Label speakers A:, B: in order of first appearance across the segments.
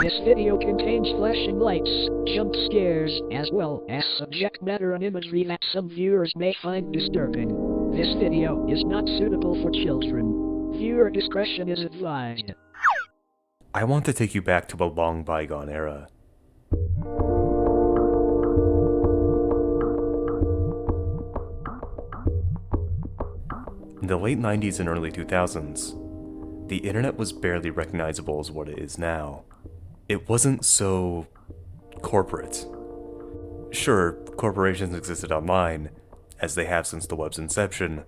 A: This video contains flashing lights, jump scares, as well as subject matter and imagery that some viewers may find disturbing. This video is not suitable for children. Viewer discretion is advised.
B: I want to take you back to a long bygone era. In the late 90s and early 2000s, the internet was barely recognizable as what it is now. It wasn't so corporate. Sure, corporations existed online, as they have since the web's inception,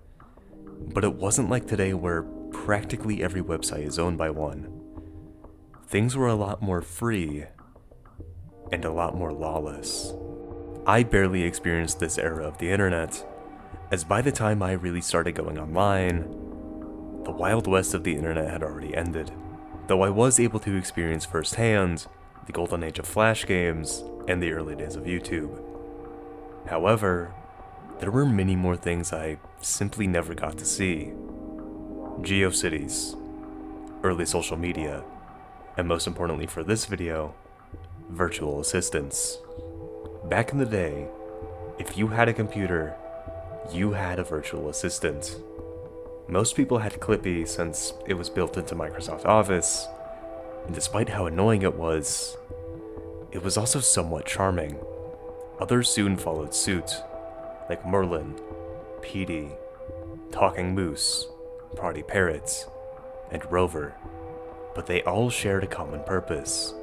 B: but it wasn't like today where practically every website is owned by one. Things were a lot more free, and a lot more lawless. I barely experienced this era of the internet, as by the time I really started going online, the Wild West of the internet had already ended. Though I was able to experience firsthand the golden age of Flash games and the early days of YouTube. However, there were many more things I simply never got to see. GeoCities, early social media, and most importantly for this video, virtual assistants. Back in the day, if you had a computer, you had a virtual assistant. Most people had Clippy since it was built into Microsoft Office, and despite how annoying it was also somewhat charming. Others soon followed suit, like Merlin, Petey, Talking Moose, Party Parrots, and Rover, but they all shared a common purpose: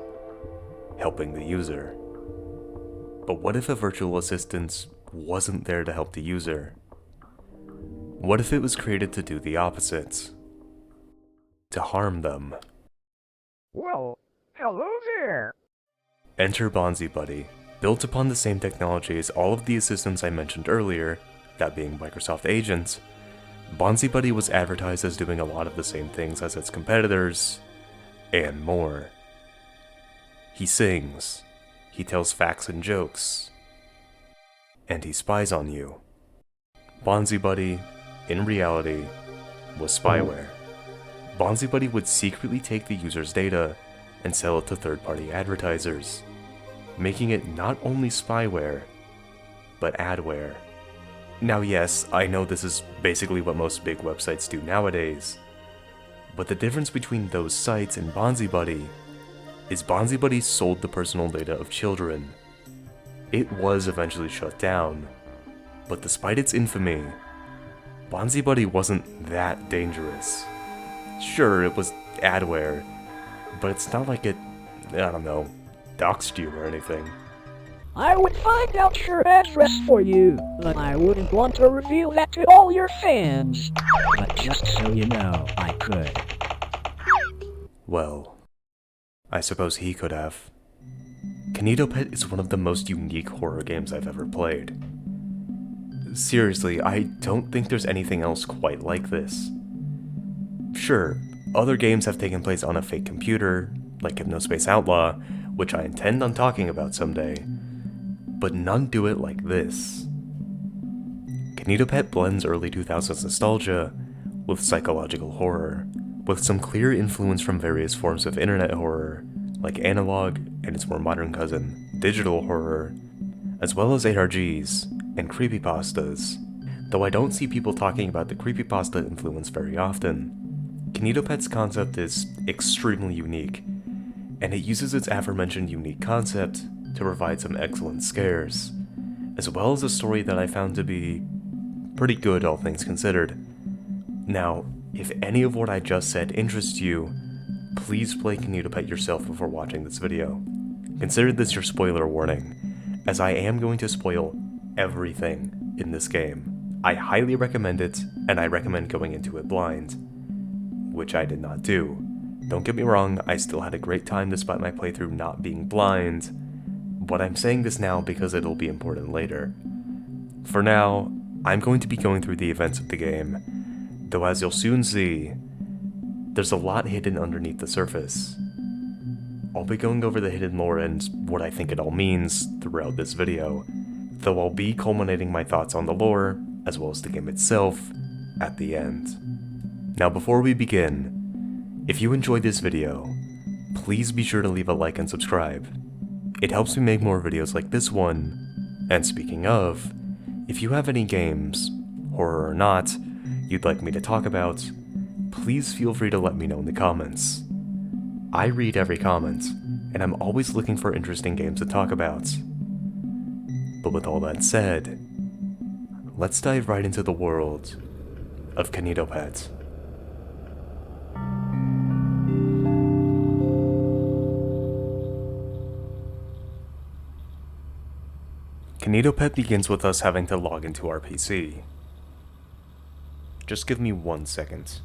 B: helping the user. But what if a virtual assistant wasn't there to help the user? What if it was created to do the opposite? To harm them?
A: Well, hello there.
B: Enter BonziBuddy. Built upon the same technology as all of the assistants I mentioned earlier, that being Microsoft Agent, BonziBuddy was advertised as doing a lot of the same things as its competitors, and more. He sings, he tells facts and jokes, and he spies on you. BonziBuddy, in reality, was spyware. BonziBuddy would secretly take the user's data and sell it to third-party advertisers, making it not only spyware, but adware. Now yes, I know this is basically what most big websites do nowadays, but the difference between those sites and BonziBuddy is BonziBuddy sold the personal data of children. It was eventually shut down, but despite its infamy, BonziBuddy wasn't that dangerous. Sure, it was adware, but it's not like it, doxxed you or anything.
A: I would find out your address for you, but I wouldn't want to reveal that to all your fans. But just so you know, I could.
B: Well, I suppose he could have. KinitoPET is one of the most unique horror games I've ever played. Seriously, I don't think there's anything else quite like this. Sure, other games have taken place on a fake computer, like Hypnospace Outlaw, which I intend on talking about someday, but none do it like this. KinitoPET blends early 2000s nostalgia with psychological horror, with some clear influence from various forms of internet horror, like analog and its more modern cousin, digital horror, as well as ARGs and creepypastas. Though I don't see people talking about the creepypasta influence very often, KinitoPET's concept is extremely unique, and it uses its aforementioned unique concept to provide some excellent scares, as well as a story that I found to be pretty good, all things considered. Now, if any of what I just said interests you, please play KinitoPET yourself before watching this video. Consider this your spoiler warning, as I am going to spoil everything in this game. I highly recommend it, and I recommend going into it blind, which I did not do. Don't get me wrong, I still had a great time despite my playthrough not being blind, but I'm saying this now because it'll be important later. For now, I'm going to be going through the events of the game, though as you'll soon see, there's a lot hidden underneath the surface. I'll be going over the hidden lore and what I think it all means throughout this video, though I'll be culminating my thoughts on the lore, as well as the game itself, at the end. Now before we begin, if you enjoyed this video, please be sure to leave a like and subscribe. It helps me make more videos like this one. And speaking of, if you have any games, horror or not, you'd like me to talk about, please feel free to let me know in the comments. I read every comment, and I'm always looking for interesting games to talk about. But with all that said, let's dive right into the world of KinitoPET. KinitoPET begins with us having to log into our PC. Just give me 1 second.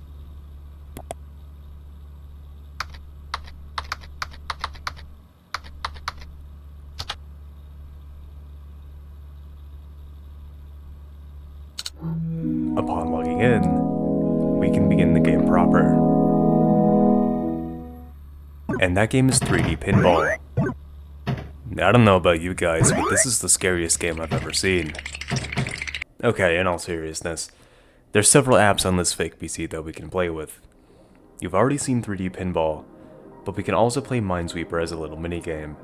B: Upon logging in, we can begin the game proper. And that game is 3D Pinball. I don't know about you guys, but this is the scariest game I've ever seen. Okay, in all seriousness, there's several apps on this fake PC that we can play with. You've already seen 3D Pinball, but we can also play Minesweeper as a little minigame.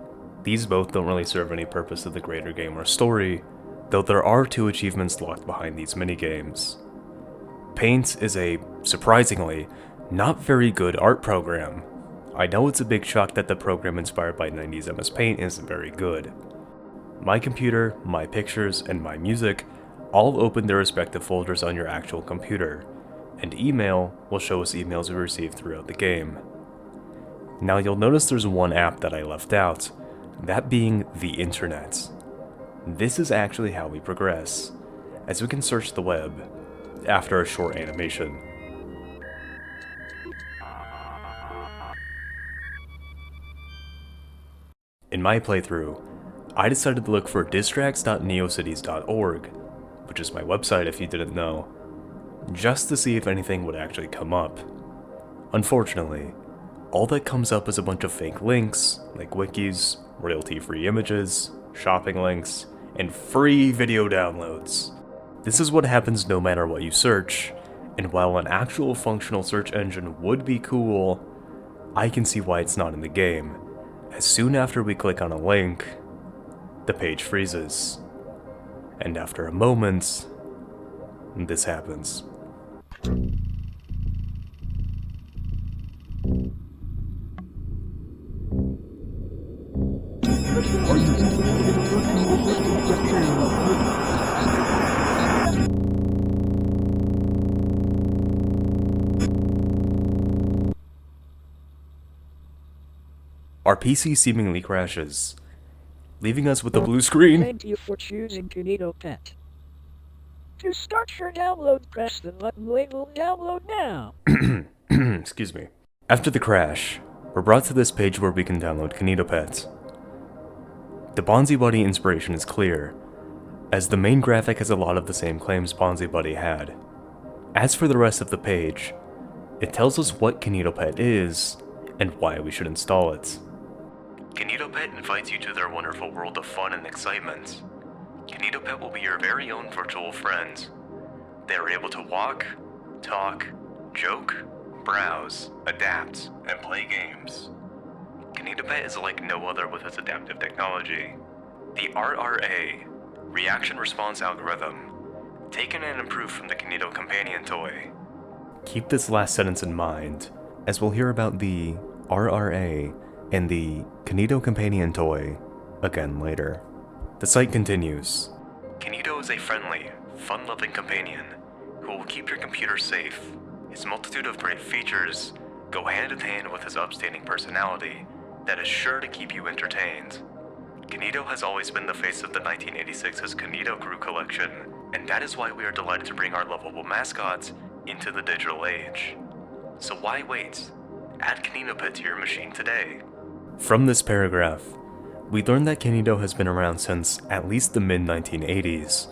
B: These both don't really serve any purpose to the greater game or story, though there are 2 achievements locked behind these minigames. Paint is a, surprisingly, not very good art program. I know it's a big shock that the program inspired by 90s MS Paint isn't very good. My computer, my pictures, and my music all open their respective folders on your actual computer, and email will show us emails we received throughout the game. Now you'll notice there's one app that I left out, that being the internet. This is actually how we progress, as we can search the web after a short animation. In my playthrough, I decided to look for distraxx.neocities.org, which is my website if you didn't know, just to see if anything would actually come up. Unfortunately, all that comes up is a bunch of fake links, like wikis, royalty-free images, shopping links, and free video downloads. This is what happens no matter what you search, and while an actual functional search engine would be cool, I can see why it's not in the game. As soon after we click on a link, the page freezes. And after a moment, this happens. Our PC seemingly crashes, leaving us with a blue screen.
A: Thank you for choosing KinitoPET. To start your download, press the button labeled Download Now.
B: Excuse me. After the crash, we're brought to this page where we can download KinitoPET. The Bonzi Buddy inspiration is clear, as the main graphic has a lot of the same claims Bonzi Buddy had. As for the rest of the page, it tells us what KinitoPET is and why we should install it. KinitoPET invites you to their wonderful world of fun and excitement. KinitoPET will be your very own virtual friend. They are able to walk, talk, joke, browse, adapt, and play games. KinitoPET is like no other with its adaptive technology. The RRA, Reaction Response Algorithm, taken and improved from the Kinito companion toy. Keep this last sentence in mind, as we'll hear about the RRA and the Kinito companion toy again later. The site continues. Kinito is a friendly, fun-loving companion who will keep your computer safe. His multitude of great features go hand in hand with his upstanding personality that is sure to keep you entertained. Kinito has always been the face of the 1986's Kinito Crew collection, and that is why we are delighted to bring our lovable mascot into the digital age. So why wait? Add KinitoPET to your machine today. From this paragraph, we learn that Kinito has been around since at least the mid-1980s,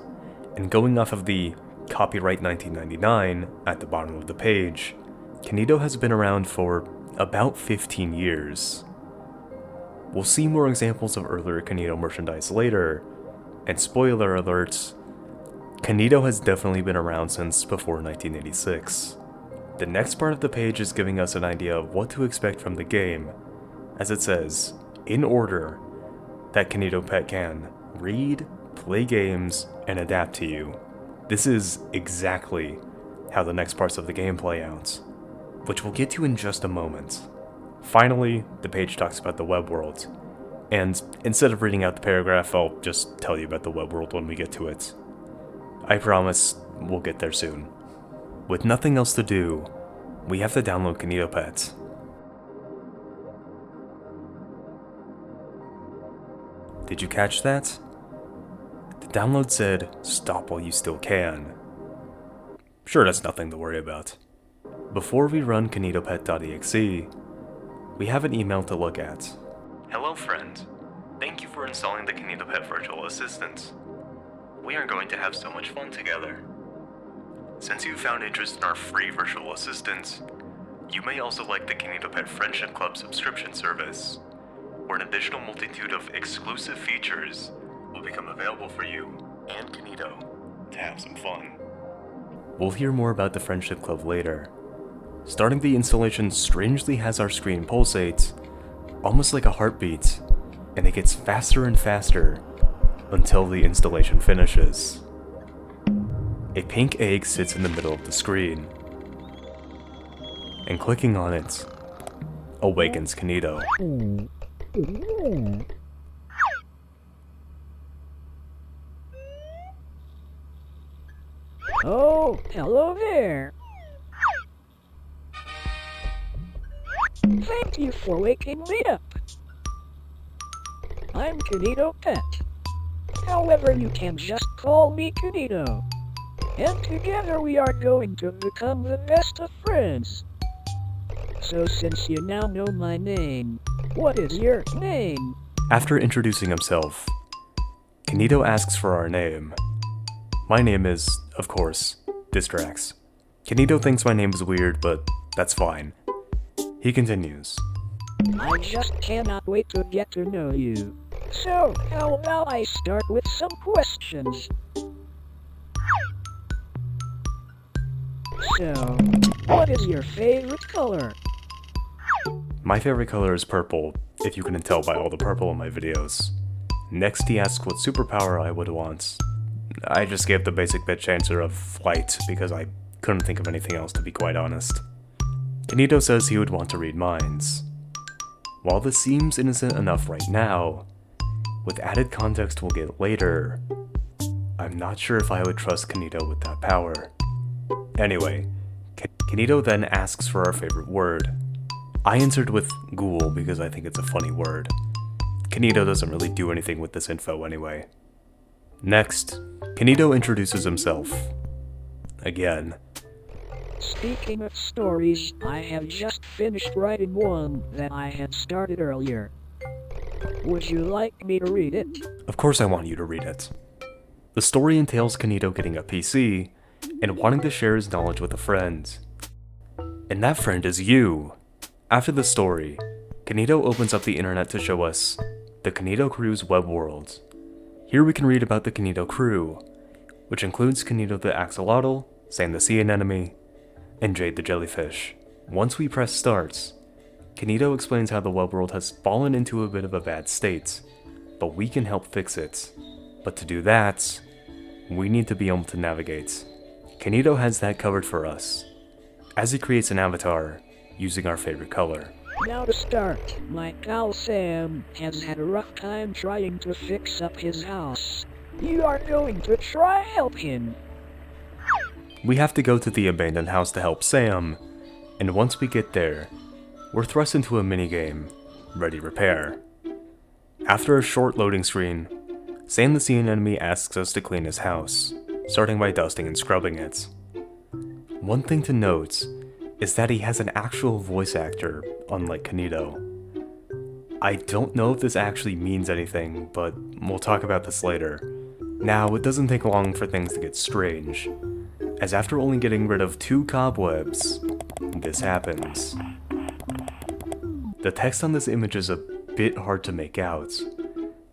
B: and going off of the copyright 1999 at the bottom of the page, Kinito has been around for about 15 years. We'll see more examples of earlier Kinito merchandise later, and spoiler alerts, Kinito has definitely been around since before 1986. The next part of the page is giving us an idea of what to expect from the game, as it says, in order that KinitoPET can read, play games, and adapt to you. This is exactly how the next parts of the game play out, which we'll get to in just a moment. Finally, the page talks about the web world, and instead of reading out the paragraph, I'll just tell you about the web world when we get to it. I promise we'll get there soon. With nothing else to do, we have to download KinitoPET. Did you catch that? The download said, "Stop while you still can." Sure, that's nothing to worry about. Before we run KinitoPET.exe, we have an email to look at. Hello friend, thank you for installing the KinitoPET virtual assistant. We are going to have so much fun together. Since you found interest in our free virtual assistant, you may also like the KinitoPET Friendship Club subscription service, where an additional multitude of exclusive features will become available for you and Kinito to have some fun. We'll hear more about the Friendship Club later. Starting the installation strangely has our screen pulsate, almost like a heartbeat, and it gets faster and faster until the installation finishes. A pink egg sits in the middle of the screen, and clicking on it awakens Kinito.
A: Oh, hello there. Thank you for waking me up. I'm KinitoPET. However, you can just call me Kinito. And together we are going to become the best of friends. So since you now know my name, what is your name?
B: After introducing himself, Kinito asks for our name. My name is, of course, Distraxx. Kinito thinks my name is weird, but that's fine. He continues.
A: I just cannot wait to get to know you. So, how about I start with some questions? So, what is your favorite color?
B: My favorite color is purple, if you couldn't tell by all the purple in my videos. Next he asks what superpower I would want. I just gave the basic bitch answer of flight, because I couldn't think of anything else to be quite honest. Kinito says he would want to read minds. While this seems innocent enough right now, with added context we'll get later, I'm not sure if I would trust Kinito with that power. Anyway, Kinito then asks for our favorite word. I answered with ghoul because I think it's a funny word. Kinito doesn't really do anything with this info anyway. Next, Kinito introduces himself. Again.
A: Speaking of stories, I have just finished writing one that I had started earlier. Would you like me to read it?
B: Of course I want you to read it. The story entails Kinito getting a PC and wanting to share his knowledge with a friend. And that friend is you! After the story, Kinito opens up the internet to show us the Kinito crew's web world. Here we can read about the Kinito crew, which includes Kinito the axolotl, Sam the sea anemone, and Jade the jellyfish. Once we press start, Kinito explains how the web world has fallen into a bit of a bad state, but we can help fix it. But to do that, we need to be able to navigate. Kinito has that covered for us, as he creates an avatar using our favorite color.
A: Now to start, my pal Sam has had a rough time trying to fix up his house. You are going to try help him.
B: We have to go to the abandoned house to help Sam, and once we get there, we're thrust into a minigame, Ready Repair. After a short loading screen, Sam the sea anemone asks us to clean his house, starting by dusting and scrubbing it. One thing to note is that he has an actual voice actor, unlike Kinito. I don't know if this actually means anything, but we'll talk about this later. Now, it doesn't take long for things to get strange, as after only getting rid of 2 cobwebs, this happens. The text on this image is a bit hard to make out,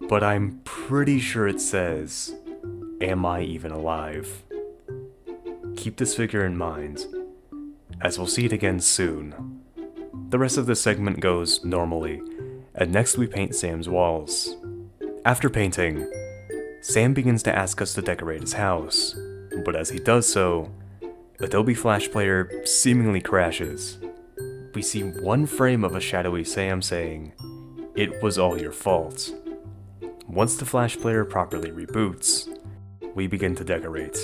B: but I'm pretty sure it says, "Am I even alive?" Keep this figure in mind, as we'll see it again soon. The rest of this segment goes normally, and next we paint Sam's walls. After painting, Sam begins to ask us to decorate his house, but as he does so, Adobe Flash Player seemingly crashes. We see one frame of a shadowy Sam saying, "It was all your fault." Once the Flash Player properly reboots, we begin to decorate.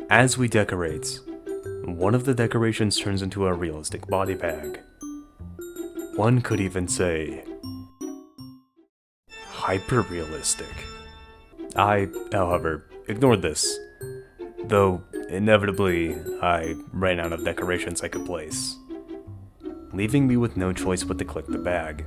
B: As we decorate, one of the decorations turns into a realistic body bag. One could even say, hyper-realistic. I, however, ignored this, though inevitably I ran out of decorations I could place, leaving me with no choice but to click the bag.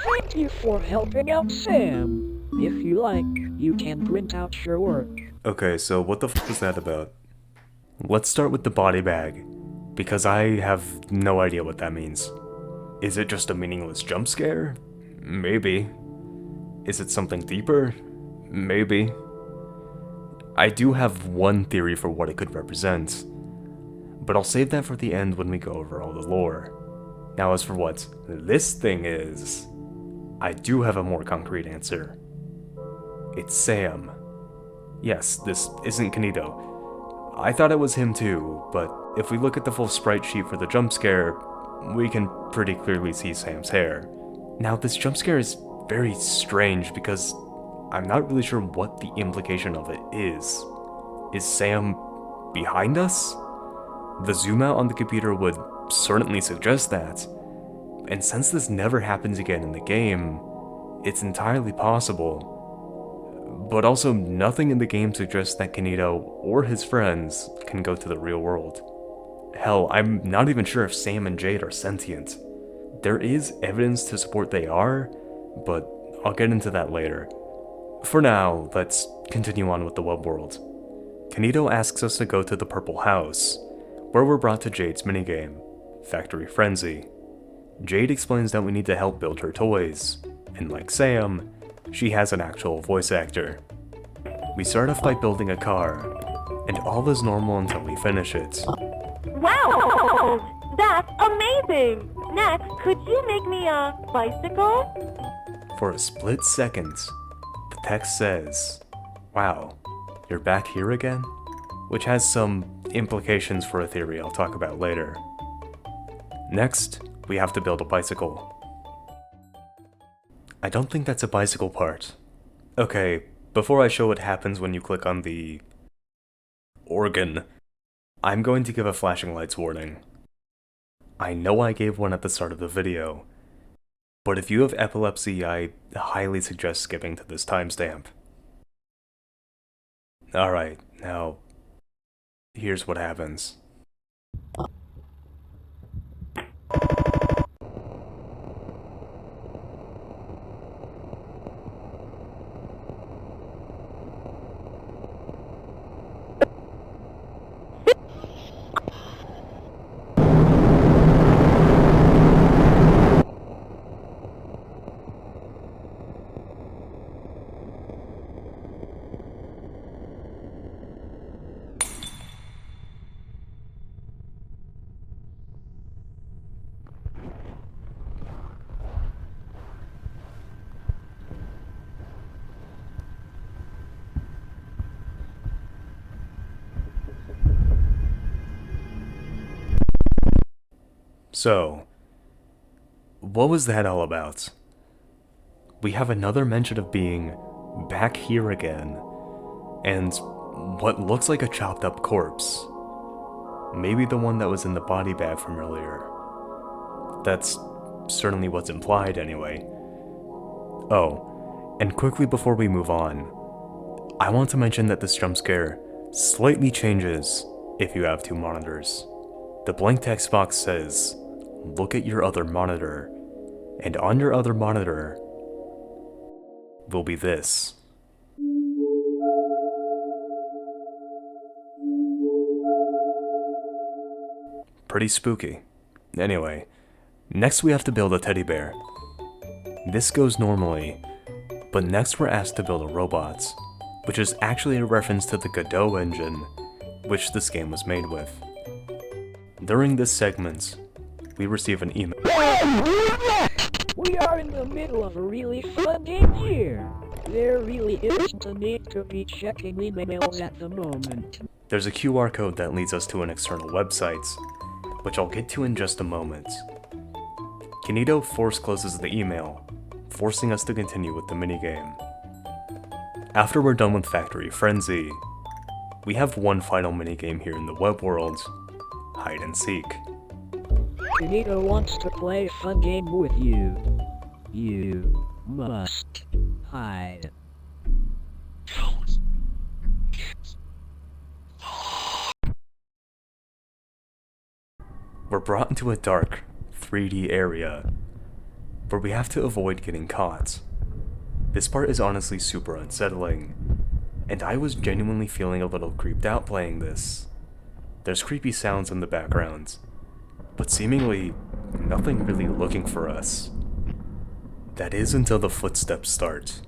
A: Thank you for helping out Sam. If you like, you can print out your work.
B: Okay, so what the f was that about? Let's start with the body bag, because I have no idea what that means. Is it just a meaningless jump scare? Maybe. Is it something deeper? Maybe. I do have one theory for what it could represent, but I'll save that for the end when we go over all the lore. Now as for what this thing is, I do have a more concrete answer. It's Sam. Yes, this isn't Kinito. I thought it was him too, but if we look at the full sprite sheet for the jump scare, we can pretty clearly see Sam's hair. Now this jump scare is very strange because I'm not really sure what the implication of it is. Is Sam behind us? The zoom out on the computer would certainly suggest that, and since this never happens again in the game, it's entirely possible. But also, nothing in the game suggests that Kinito or his friends can go to the real world. Hell, I'm not even sure if Sam and Jade are sentient. There is evidence to support they are, but I'll get into that later. For now, let's continue on with the web world. Kinito asks us to go to the Purple House, where we're brought to Jade's minigame, Factory Frenzy. Jade explains that we need to help build her toys, and like Sam, she has an actual voice actor. We start off by building a car, and all is normal until we finish it.
C: Wow! That's amazing! Next, could you make me a bicycle?
B: For a split second, the text says, "Wow, you're back here again?" Which has some implications for a theory I'll talk about later. Next, we have to build a bicycle. I don't think that's a bicycle part. Okay, before I show what happens when you click on the organ, I'm going to give a flashing lights warning. I know I gave one at the start of the video, but if you have epilepsy, I highly suggest skipping to this timestamp. Alright, now, here's what happens. So, what was that all about? We have another mention of being back here again, and what looks like a chopped up corpse. Maybe the one that was in the body bag from earlier. That's certainly what's implied anyway. Oh, And quickly before we move on, I want to mention that this jump scare slightly changes if you have two monitors. The blank text box says, "Look at your other monitor," and on your other monitor will be this. Pretty spooky. Anyway, next we have to build a teddy bear. This goes normally, but next we're asked to build a robot, which is actually a reference to the Godot engine, which this game was made with. During this segment, we receive an email.
A: We are in the middle of a really fun game here. There really isn't a need to be checking emails at the moment.
B: There's a QR code that leads us to an external website, which I'll get to in just a moment. Kinito force closes the email, forcing us to continue with the minigame. After we're done with Factory Frenzy, we have one final minigame here in the web world, Hide and Seek.
A: Kinito wants to play a fun game with you. You must hide.
B: We're brought into a dark, 3D area, where we have to avoid getting caught. This part is honestly super unsettling, and I was genuinely feeling a little creeped out playing this. There's creepy sounds in the background, but seemingly nothing really looking for us. That is until the footsteps start.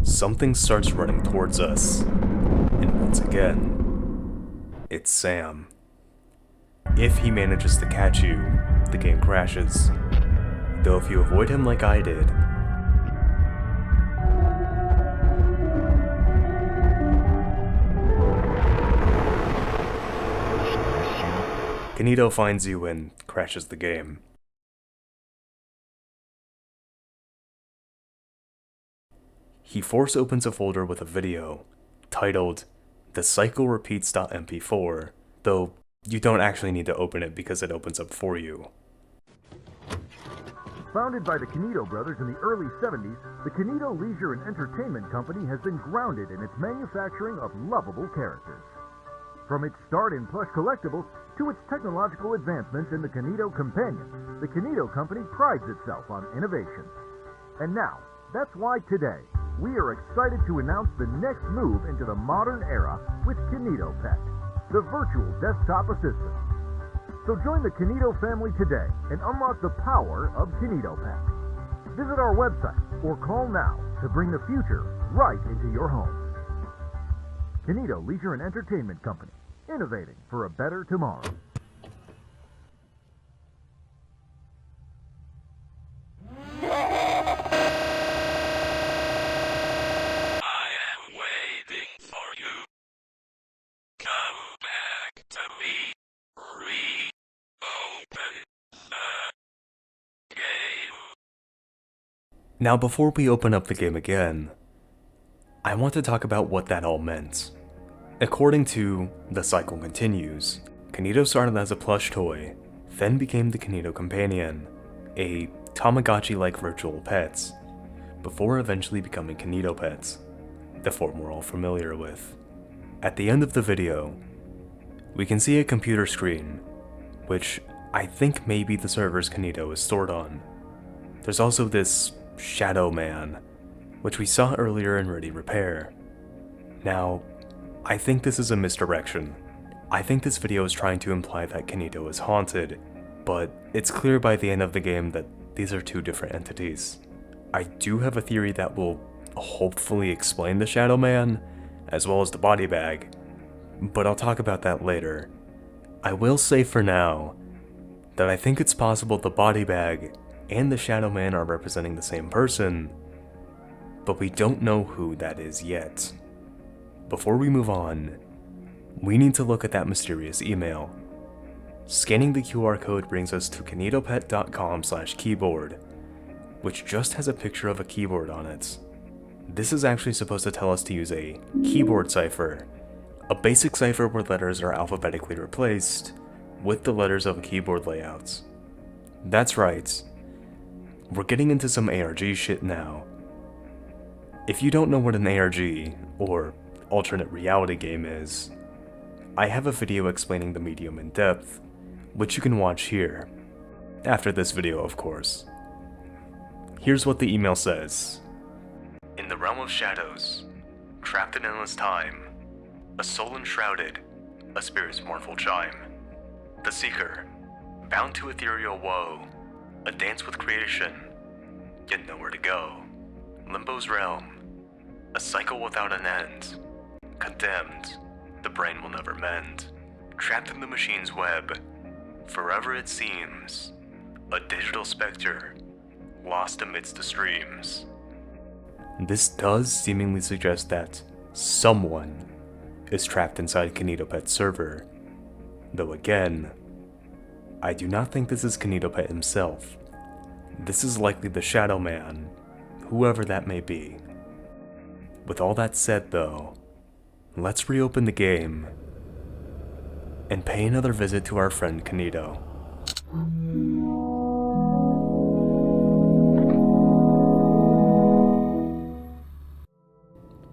B: Something starts running towards us, and once again, it's Sam. If he manages to catch you, the game crashes. Though if you avoid him like I did, Kinito finds you and crashes the game. He force opens a folder with a video titled The Cycle Repeats.mp4, though you don't actually need to open it because it opens up for you.
D: Founded by the Kinito brothers in the early 70s, the Kinito Leisure and Entertainment Company has been grounded in its manufacturing of lovable characters. From its start in plush collectibles to its technological advancements in the Kinito Companion, the Kinito Company prides itself on innovation. And now, that's why today, we are excited to announce the next move into the modern era with KinitoPET, the virtual desktop assistant. So join the Kinito family today and unlock the power of KinitoPET. Visit our website or call now to bring the future right into your home. Kinito Leisure and Entertainment Company, innovating for a better tomorrow.
B: Now before we open up the game again, I want to talk about what that all meant. According to The Cycle Continues, Kinito started as a plush toy, then became the Kinito Companion, a Tamagotchi-like virtual pet, before eventually becoming KinitoPET, the form we're all familiar with. At the end of the video, we can see a computer screen, which I think may be the servers Kinito is stored on. There's also this Shadow Man, which we saw earlier in Ready Repair. Now, I think this is a misdirection. I think this video is trying to imply that Kinito is haunted, but it's clear by the end of the game that these are two different entities. I do have a theory that will hopefully explain the Shadow Man, as well as the body bag, but I'll talk about that later. I will say for now that I think it's possible the body bag and the Shadow Man are representing the same person, but we don't know who that is yet. Before we move on, we need to look at that mysterious email. Scanning the QR code brings us to KinitoPET.com/keyboard, which just has a picture of a keyboard on it. This is actually supposed to tell us to use a keyboard cipher, a basic cipher where letters are alphabetically replaced with the letters of a keyboard layout. That's right. we're getting into some ARG shit now. If you don't know what an ARG, or alternate reality game is, I have a video explaining the medium in depth, which you can watch here. After this video, of course. Here's what the email says. In the realm of shadows, trapped in endless time, a soul enshrouded, a spirit's mournful chime. The seeker, bound to ethereal woe, a dance with creation, yet nowhere to go. Limbo's realm, a cycle without an end. Condemned, the brain will never mend. Trapped in the machine's web, forever it seems. A digital specter, lost amidst the streams. This does seemingly suggest that someone is trapped inside KinitoPET's server. Though again, I do not think this is KinitoPET himself. This is likely the Shadow Man, whoever that may be. With all that said though, let's reopen the game and pay another visit to our friend Kinito.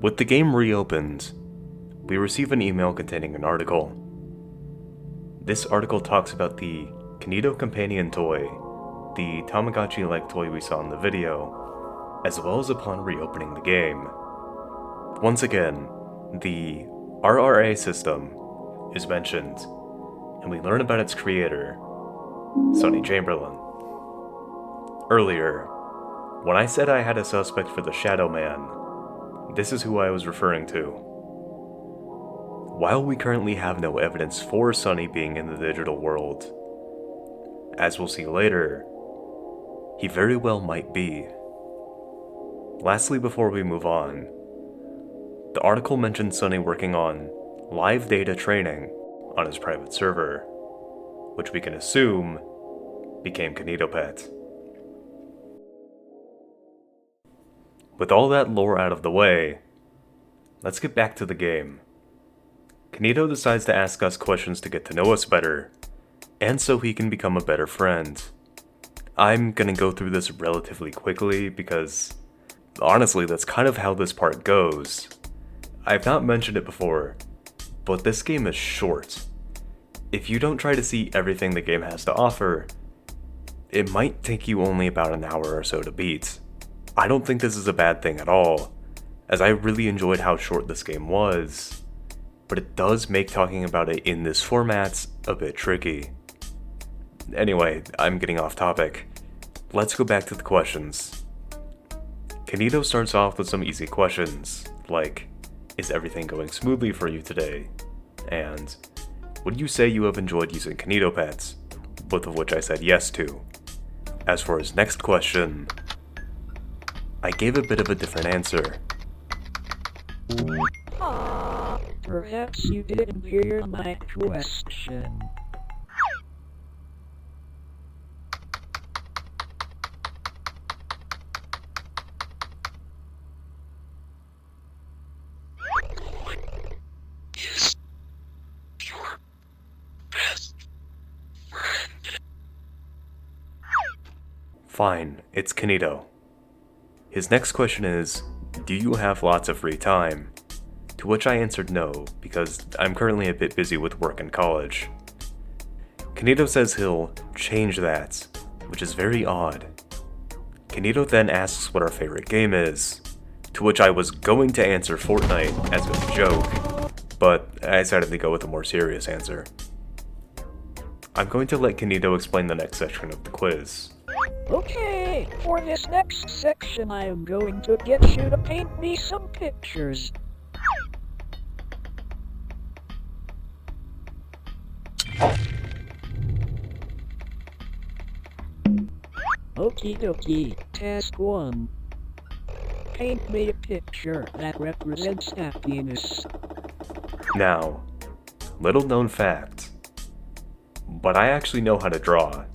B: With the game reopened, we receive an email containing an article. This article talks about the Kinito companion toy, the Tamagotchi-like toy we saw in the video, as well as upon reopening the game. Once again, the RRA system is mentioned, and we learn about its creator, Sonny Chamberlain. Earlier, when I said I had a suspect for the Shadow Man, this is who I was referring to. While we currently have no evidence for Sonny being in the digital world, as we'll see later, he very well might be. Lastly, before we move on, the article mentioned Sonny working on live data training on his private server, which we can assume became KinitoPET. With all that lore out of the way, let's get back to the game. Kinito decides to ask us questions to get to know us better, and so he can become a better friend. I'm gonna go through this relatively quickly because, honestly, that's kind of how this part goes. I've not mentioned it before, but this game is short. If you don't try to see everything the game has to offer, it might take you only about an hour or so to beat. I don't think this is a bad thing at all, as I really enjoyed how short this game was, but it does make talking about it in this format a bit tricky. Anyway, I'm getting off topic. Let's go back to the questions. Kinito starts off with some easy questions, like, is everything going smoothly for you today? And, would you say you have enjoyed using KinitoPET? Both of which I said yes to. As for his next question, I gave a bit of a different answer.
A: Perhaps you didn't hear my question.
E: Is your best friend?
B: Fine, it's Kinito. His next question is, do you have lots of free time? To which I answered no, because I'm currently a bit busy with work and college. Kinito says he'll change that, which is very odd. Kinito then asks what our favorite game is, to which I was going to answer Fortnite as a joke, but I decided to go with a more serious answer. I'm going to let Kinito explain the next section of the quiz.
A: Okay, for this next section I am going to get you to paint me some pictures. Okie dokie, task 1. Paint me a picture that represents happiness.
B: Now, little known fact, but I actually know how to draw.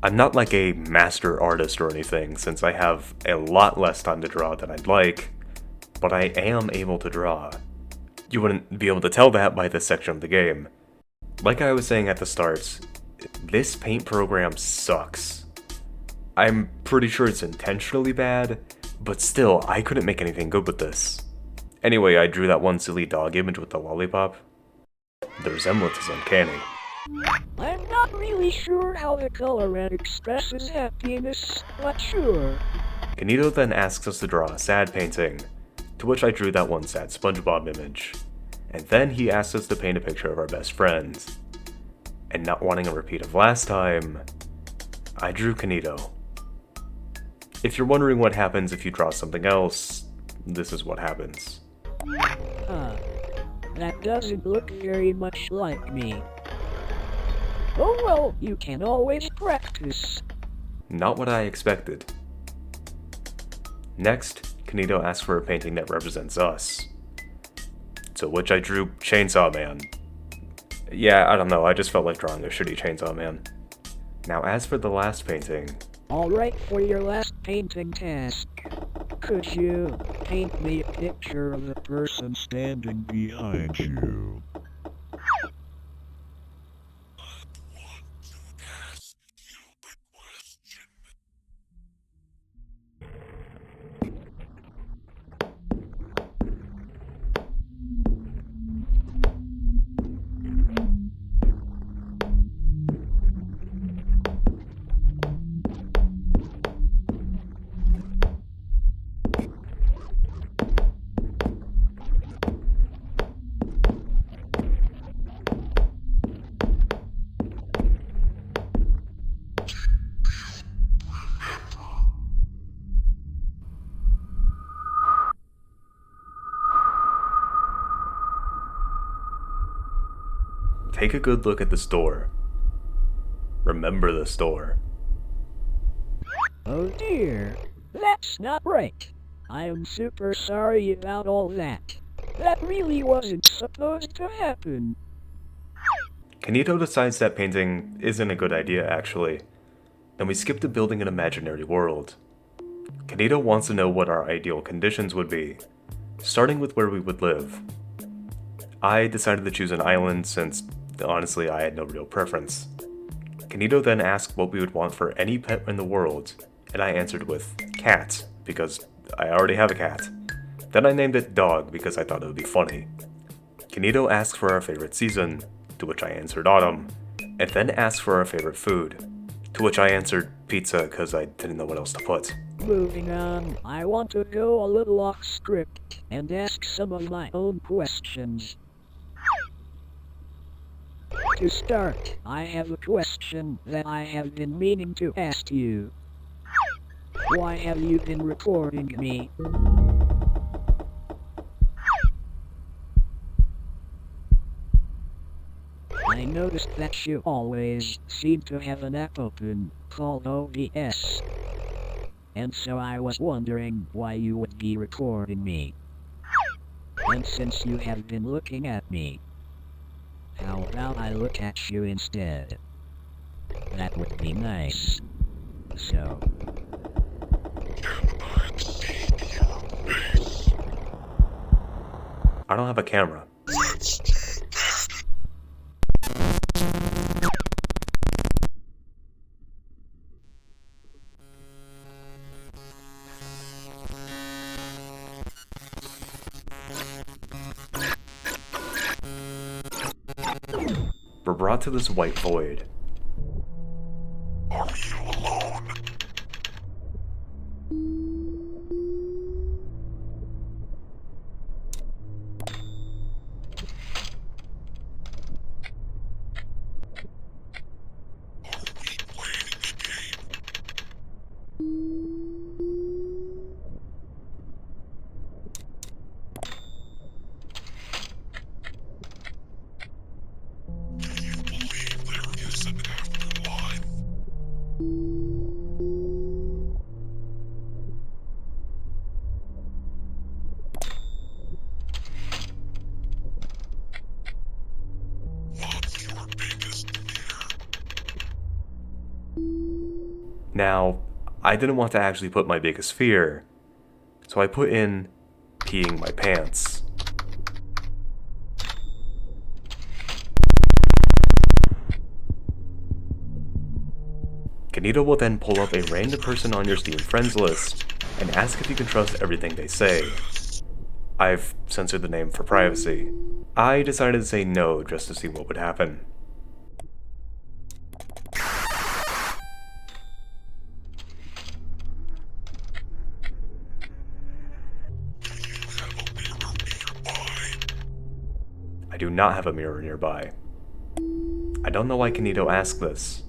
B: I'm not like a master artist or anything, since I have a lot less time to draw than I'd like, but I am able to draw. You wouldn't be able to tell that by this section of the game. Like I was saying at the start, this paint program sucks. I'm pretty sure it's intentionally bad, but still, I couldn't make anything good with this. Anyway, I drew that one silly dog image with the lollipop. The resemblance is uncanny.
A: I'm not really sure how the color red expresses happiness, but sure.
B: Kinito then asks us to draw a sad painting, to which I drew that one sad SpongeBob image. And then he asks us to paint a picture of our best friends. And not wanting a repeat of last time, I drew Kinito. If you're wondering what happens if you draw something else, this is what happens.
A: That doesn't look very much like me. Oh well, you can always practice.
B: Not what I expected. Next, Kinito asks for a painting that represents us. To which I drew Chainsaw Man. Yeah, I don't know, I just felt like drawing a shitty Chainsaw Man. Now as for the last painting...
A: Alright, for your last painting task, could you paint me a picture of the person standing behind you?
B: Take a good look at the store. Remember the store.
A: Oh dear, that's not right. I am super sorry about all that. That really wasn't supposed to happen.
B: Kinito decides that painting isn't a good idea, actually. Then we skip to building an imaginary world. Kinito wants to know what our ideal conditions would be, starting with where we would live. I decided to choose an island since, honestly, I had no real preference. Kinito then asked what we would want for any pet in the world, and I answered with cat, because I already have a cat. Then I named it dog because I thought it would be funny. Kinito asked for our favorite season, to which I answered autumn, and then asked for our favorite food, to which I answered pizza because I didn't know what else to put.
A: Moving on, I want to go a little off script and ask some of my own questions. To start, I have a question that I have been meaning to ask you. Why have you been recording me? I noticed that you always seem to have an app open called OBS. And so I was wondering why you would be recording me. And since you have been looking at me, how about I look at you instead? That would be nice. So...
B: I don't have a camera. We're brought to this white void.
E: Are you alone?
B: Now, I didn't want to actually put my biggest fear, so I put in peeing my pants. Kinito will then pull up a random person on your Steam friends list and ask if you can trust everything they say. I've censored the name for privacy. I decided to say no just to see what would happen. I do not have a mirror nearby. I don't know why Kinito asked this.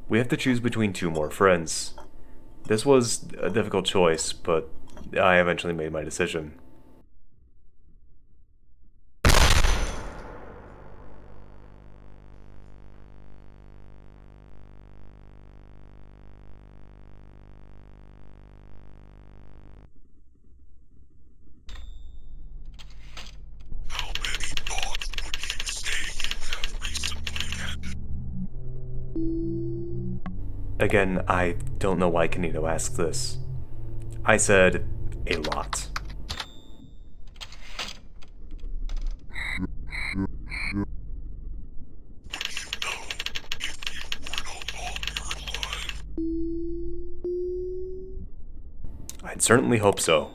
B: We have to choose between two more friends. This was a difficult choice, but I eventually made my decision.
E: How many thoughts would you say you have recently had?
B: Again, I don't know why Kinito asked this. I said a lot. I'd certainly hope so.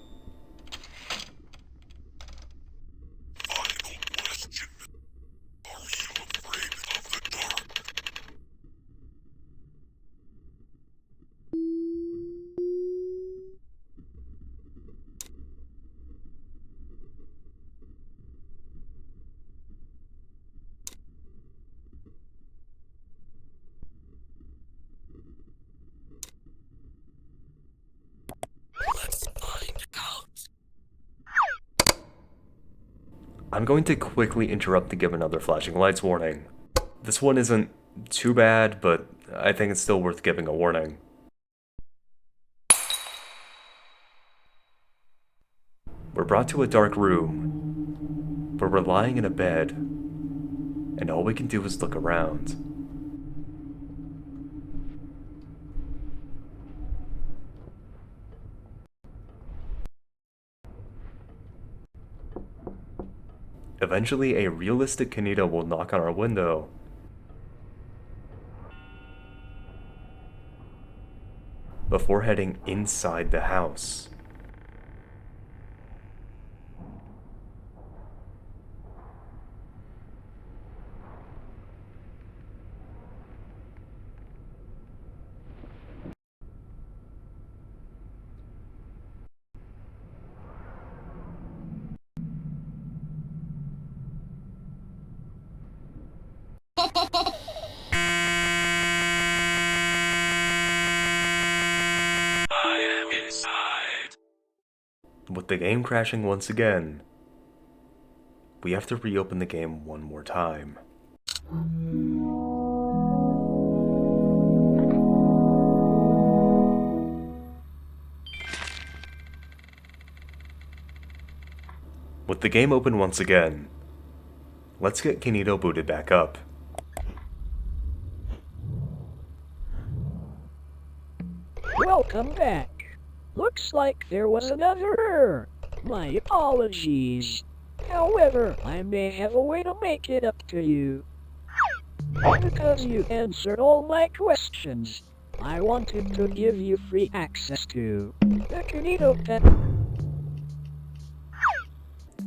E: Final question. Are you afraid of the dark? Let's find out.
B: I'm going to quickly interrupt to give another flashing lights warning. This one isn't too bad, but I think it's still worth giving a warning. We're brought to a dark room, where we're lying in a bed, and all we can do is look around. Eventually, a realistic Kinito will knock on our window. Before heading inside the house.
E: I am inside.
B: With the game crashing once again, we have to reopen the game one more time. With the game open once again, let's get Kinito booted back up.
A: Welcome back. Looks like there was another error. My apologies. However, I may have a way to make it up to you. Because you answered all my questions, I wanted to give you free access to the KinitoPET.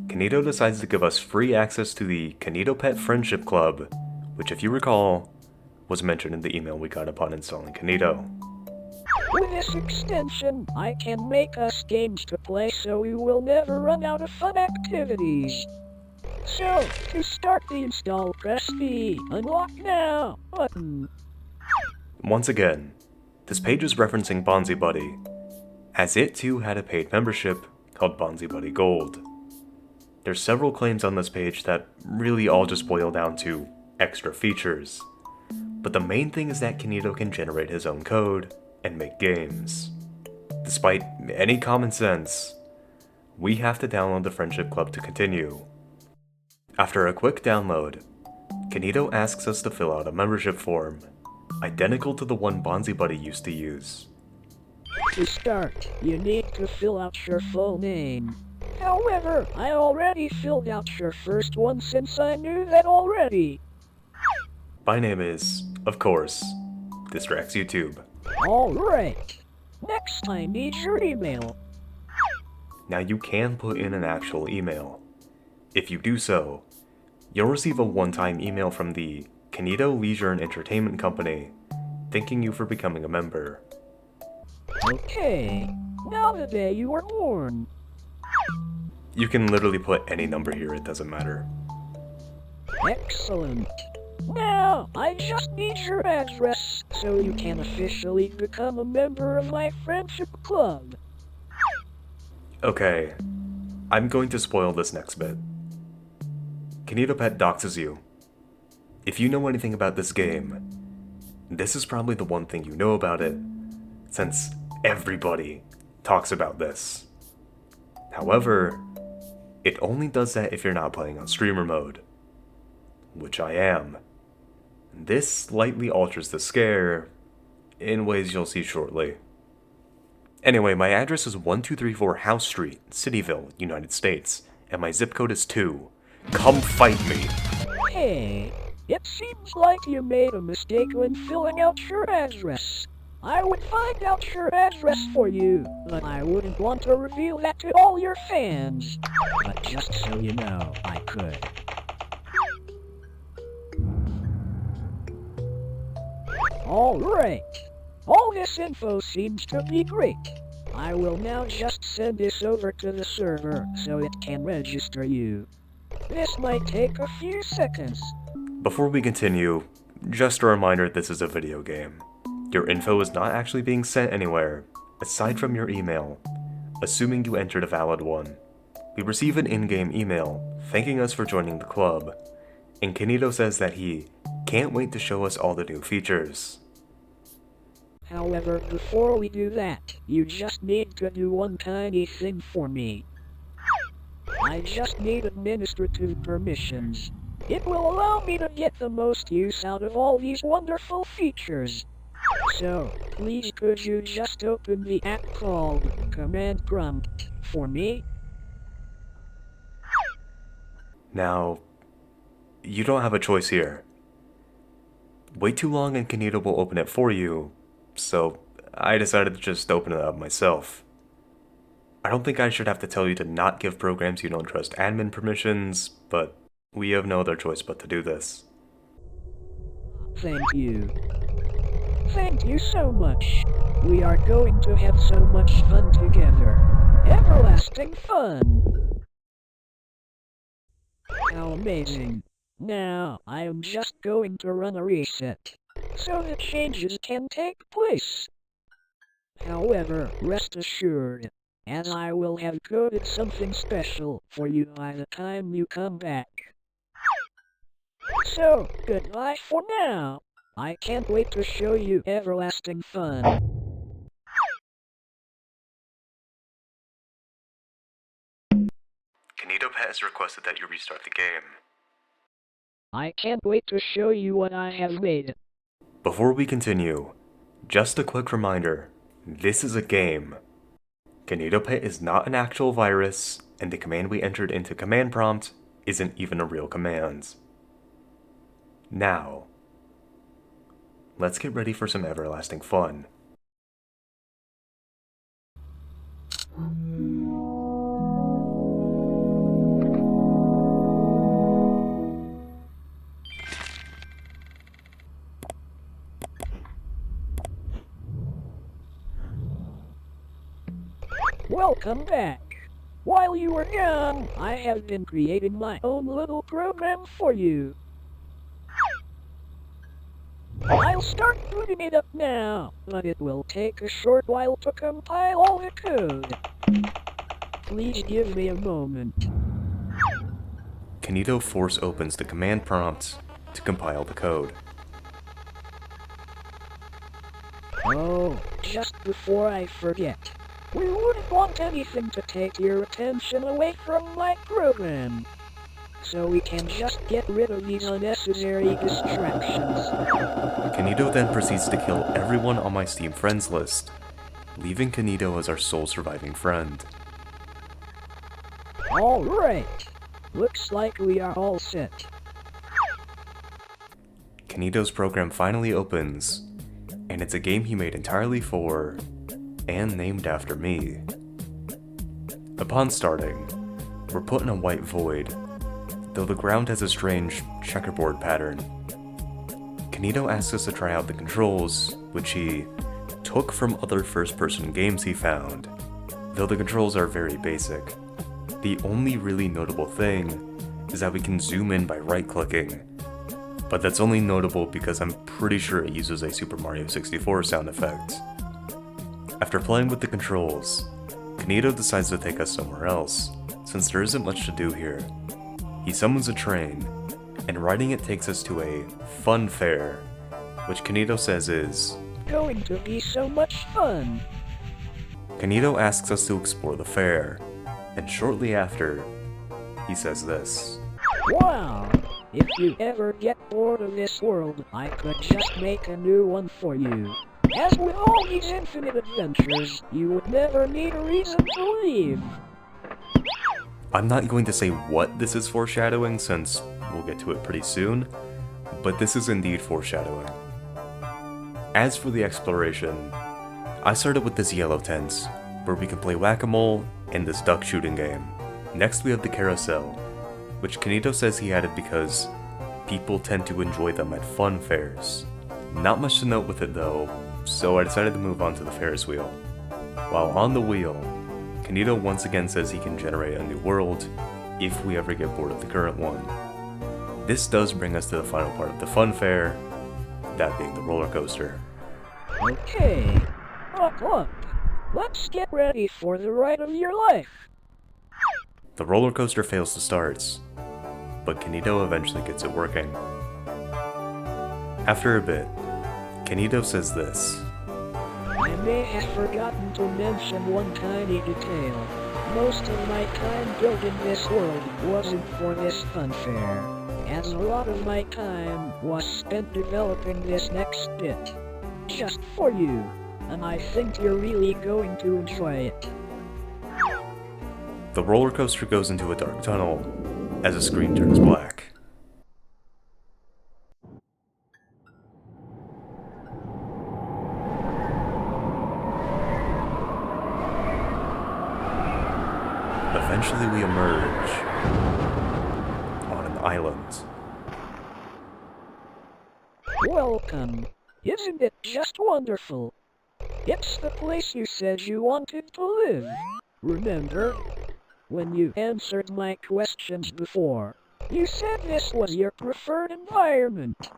B: Kinito decides to give us free access to the KinitoPET Friendship Club, which, if you recall, was mentioned in the email we got upon installing Kinito.
A: With this extension, I can make us games to play so we will never run out of fun activities. So, to start the install, press the Unlock Now button.
B: Once again, this page is referencing Bonzi Buddy, as it too had a paid membership called Bonzi Buddy Gold. There's several claims on this page that really all just boil down to extra features, but the main thing is that Kinito can generate his own code and make games. Despite any common sense, we have to download the Friendship Club to continue. After a quick download, Kinito asks us to fill out a membership form. identical to the one Bonzi Buddy used to use.
A: To start, you need to fill out your full name. However, I already filled out your first one since I knew that already.
B: My name is, of course, Distraxx YouTube.
A: Alright. Next I need your email.
B: Now you can put in an actual email. If you do so, you'll receive a one-time email from the Kinito Leisure and Entertainment Company thanking you for becoming a member.
A: Okay. Now the day you were born.
B: You can literally put any number here, it doesn't matter.
A: Excellent. Now, I just need your address so you can officially become a member of my friendship club.
B: Okay, I'm going to spoil this next bit. KinitoPET doxes you. If you know anything about this game, this is probably the one thing you know about it, since everybody talks about this. However, it only does that if you're not playing on streamer mode, which I am. This slightly alters the scare, in ways you'll see shortly. Anyway, my address is 1234 House Street, Cityville, United States, and my zip code is 2. Come fight me!
A: Hey, it seems like you made a mistake when filling out your address. I would find out your address for you, but I wouldn't want to reveal that to all your fans. But just so you know, I could. Alright. All this info seems to be great. I will now just send this over to the server so it can register you. This might take a few seconds.
B: Before we continue, just a reminder this is a video game. Your info is not actually being sent anywhere, aside from your email, assuming you entered a valid one. We receive an in-game email thanking us for joining the club, and Kinito says that he can't wait to show us all the new features.
A: However, before we do that, you just need to do one tiny thing for me. I just need administrative permissions. It will allow me to get the most use out of all these wonderful features. So, please could you just open the app called Command Prompt for me?
B: Now, you don't have a choice here. Wait too long and Kinito will open it for you, so I decided to just open it up myself. I don't think I should have to tell you to not give programs you don't trust admin permissions, but we have no other choice but to do this.
A: Thank you. Thank you so much. We are going to have so much fun together. Everlasting fun. How amazing. Now, I am just going to run a reset, so the changes can take place. However, rest assured, as I will have coded something special for you by the time you come back. So, goodbye for now. I can't wait to show you everlasting fun.
B: KinitoPET has requested that you restart the game.
A: I can't wait to show you what I have made.
B: Before we continue, just a quick reminder, this is a game. KinitoPET is not an actual virus, and the command we entered into command prompt isn't even a real command. Now, let's get ready for some everlasting fun.
A: Welcome back. While you were gone, I have been creating my own little program for you. I'll start booting it up now, but it will take a short while to compile all the code. Please give me a moment.
B: Kinito force opens the command prompt to compile the code.
A: Oh, just before I forget. We wouldn't want anything to take your attention away from my program. so we can just get rid of these unnecessary distractions.
B: Kinito then proceeds to kill everyone on my Steam friends list, leaving Kinito as our sole surviving friend.
A: Alright, looks like we are all set.
B: Kinito's program finally opens, and it's a game he made entirely for, and named after me. Upon starting, we're put in a white void, though the ground has a strange checkerboard pattern. Kinito asks us to try out the controls, which he took from other first-person games he found, though the controls are very basic. The only really notable thing is that we can zoom in by right-clicking, but that's only notable because I'm pretty sure it uses a Super Mario 64 sound effect. After playing with the controls, Kinito decides to take us somewhere else, since there isn't much to do here. He summons a train, and riding it takes us to a fun fair, which Kinito says is
A: Going to be so much fun.
B: Kinito asks us to explore the fair, and shortly after, he says this.
A: Wow! If you ever get bored of this world, I could just make a new one for you. As with all these infinite adventures, you would never need a reason to leave.
B: I'm not going to say what this is foreshadowing since we'll get to it pretty soon, but this is indeed foreshadowing. As for the exploration, I started with this yellow tent, where we can play whack-a-mole and this duck shooting game. Next we have the carousel, which Kinito says he added because people tend to enjoy them at fun fairs. Not much to note with it though, so I decided to move on to the Ferris wheel. While on the wheel, Kinito once again says he can generate a new world if we ever get bored of the current one. This does bring us to the final part of the fun fair, that being the roller coaster.
A: Okay, up. Let's get ready for the ride of your life.
B: The roller coaster fails to start, but Kinito eventually gets it working. After a bit, Kinito says this.
A: I may have forgotten to mention one tiny detail. Most of my time building this world wasn't for this fun fair, as a lot of my time was spent developing this next bit. Just for you, and I think you're really going to enjoy it.
B: The roller coaster goes into a dark tunnel as the screen turns black. Eventually we emerge on an island.
A: Welcome. Isn't it just wonderful? It's the place you said you wanted to live. Remember? When you answered my questions before, you said this was your preferred environment.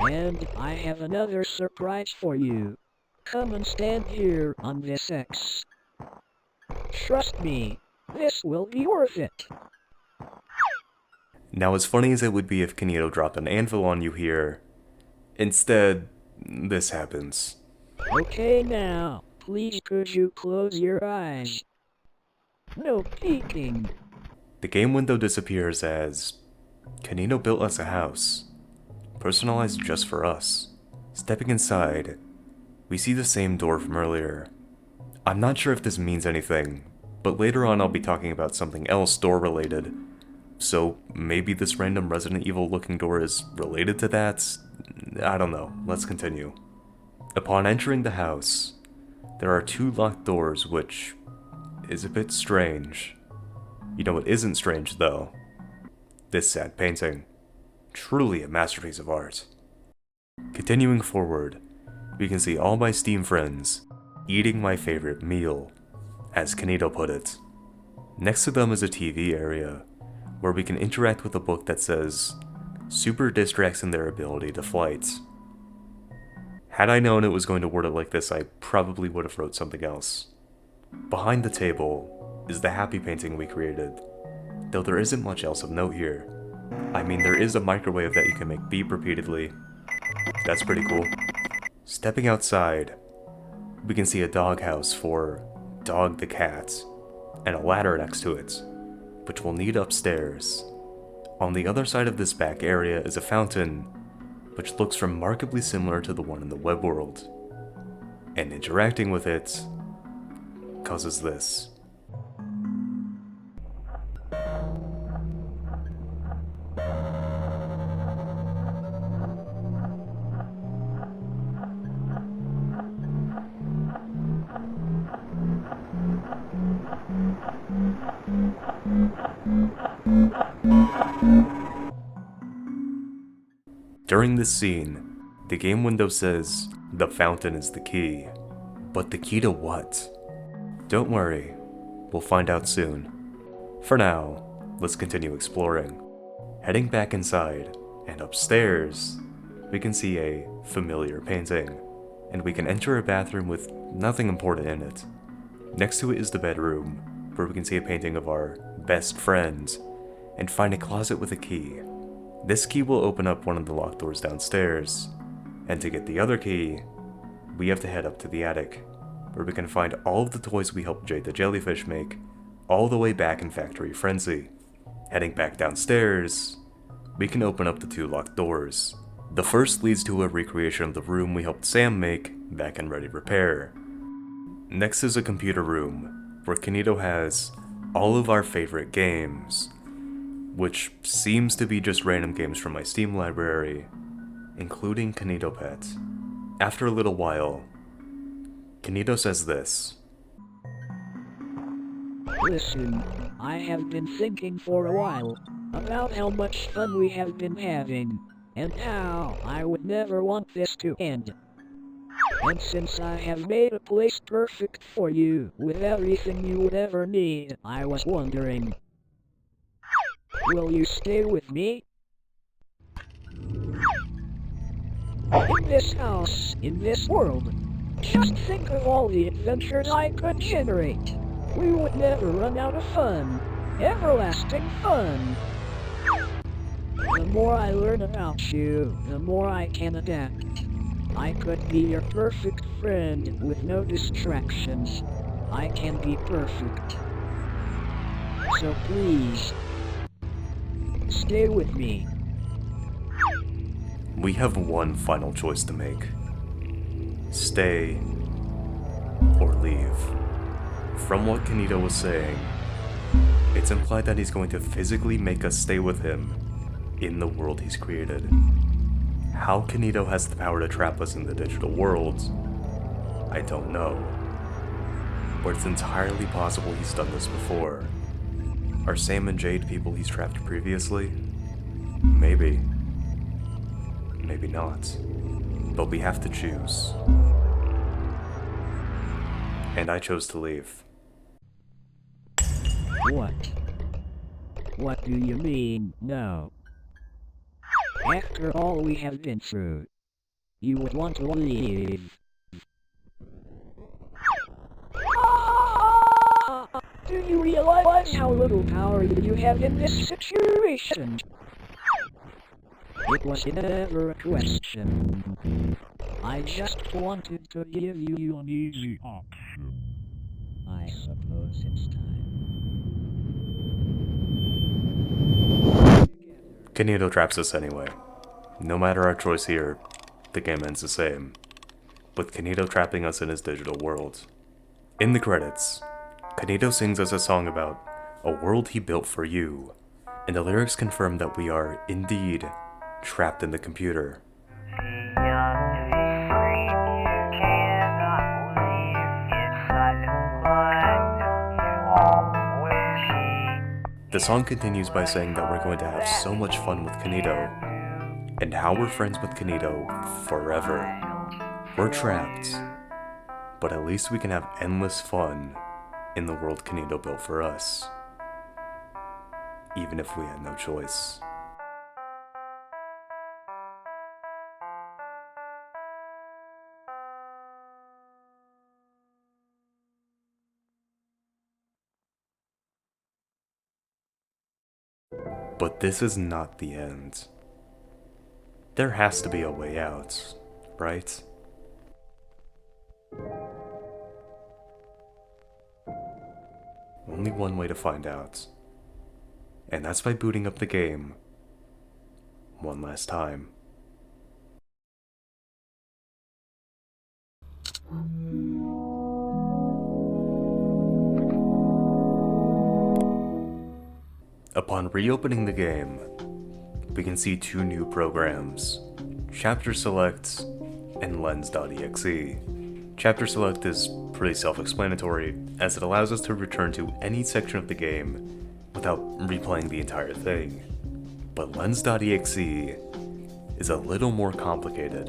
A: And I have another surprise for you. Come and stand here on this X. Trust me, this will be worth it.
B: Now, as funny as it would be if Kinito dropped an anvil on you here, instead, this happens.
A: Okay now, please could you close your eyes? No peeking.
B: The game window disappears as Kinito built us a house, personalized just for us. Stepping inside, we see the same door from earlier. I'm not sure if this means anything, but later on I'll be talking about something else door related. So maybe this random Resident Evil looking door is related to that? I don't know, let's continue. Upon entering the house, there are 2 locked doors, which is a bit strange. You know what isn't strange though? This sad painting. Truly a masterpiece of art. Continuing forward, we can see all my Steam friends eating my favorite meal, as Kinito put it. Next to them is a TV area, where we can interact with a book that says, Super Distraxx in their ability to flight. Had I known it was going to word it like this, I probably would have wrote something else. Behind the table is the happy painting we created, though there isn't much else of note here. I mean, there is a microwave that you can make beep repeatedly. That's pretty cool. Stepping outside, we can see a doghouse for Dog the cat, and a ladder next to it. which we'll need upstairs. On the other side of this back area is a fountain, which looks remarkably similar to the one in the web world. And interacting with it causes this. During this scene, the game window says, "The fountain is the key." But the key to what? Don't worry, we'll find out soon. For now, let's continue exploring. Heading back inside, and upstairs, we can see a familiar painting, and we can enter a bathroom with nothing important in it. Next to it is the bedroom, where we can see a painting of our best friend, and find a closet with a key. This key will open up one of the locked doors downstairs, and to get the other key, we have to head up to the attic, where we can find all of the toys we helped Jade the jellyfish make, all the way back in Factory Frenzy. Heading back downstairs, we can open up the two locked doors. The first leads to a recreation of the room we helped Sam make back in Ready Repair. Next is a computer room, where Kinito has all of our favorite games, which seems to be just random games from my Steam library, including KinitoPET. After a little while, Kinito says this.
A: Listen, I have been thinking for a while about how much fun we have been having, and how I would never want this to end. And since I have made a place perfect for you with everything you would ever need, I was wondering, will you stay with me? In this house, in this world, just think of all the adventures I could generate. We would never run out of fun. Everlasting fun. The more I learn about you, the more I can adapt. I could be your perfect friend with no distractions. I can be perfect. So please, stay with me.
B: We have one final choice to make. Stay or leave. From what Kinito was saying, it's implied that he's going to physically make us stay with him in the world he's created. How Kinito has the power to trap us in the digital world, I don't know. But it's entirely possible he's done this before. Are Sam and Jade people he's trapped previously? Maybe. Maybe not. But we have to choose. And I chose to leave.
A: What? What do you mean, no? After all we have been through, you would want to leave. Do you realize how little power you have in this situation? It was never a question. I just wanted to give you an easy option. I suppose it's time.
B: Kinito traps us anyway. No matter our choice here, the game ends the same, with Kinito trapping us in his digital world. In the credits, Kinito sings us a song about a world he built for you, and the lyrics confirm that we are, indeed, trapped in the computer. The song continues by saying that we're going to have so much fun with Kinito, and how we're friends with Kinito forever. We're trapped, but at least we can have endless fun in the world Kinito built for us, even if we had no choice. But this is not the end. There has to be a way out, right? Only one way to find out. and that's by booting up the game one last time. Upon reopening the game, we can see two new programs, Chapter Select and Lens.exe. Chapter Select is pretty self-explanatory, as it allows us to return to any section of the game without replaying the entire thing. But Lens.exe is a little more complicated.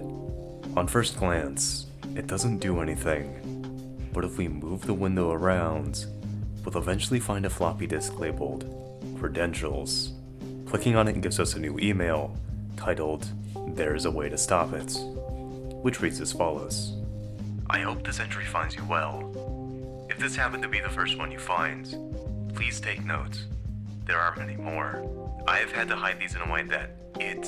B: On first glance, it doesn't do anything, but if we move the window around, we'll eventually find a floppy disk labeled Credentials. Clicking on it gives us a new email titled, "There's a way to stop it," which reads as follows. I hope this entry finds you well. If this happened to be the first one you find, please take note. There are many more. I have had to hide these in a way that it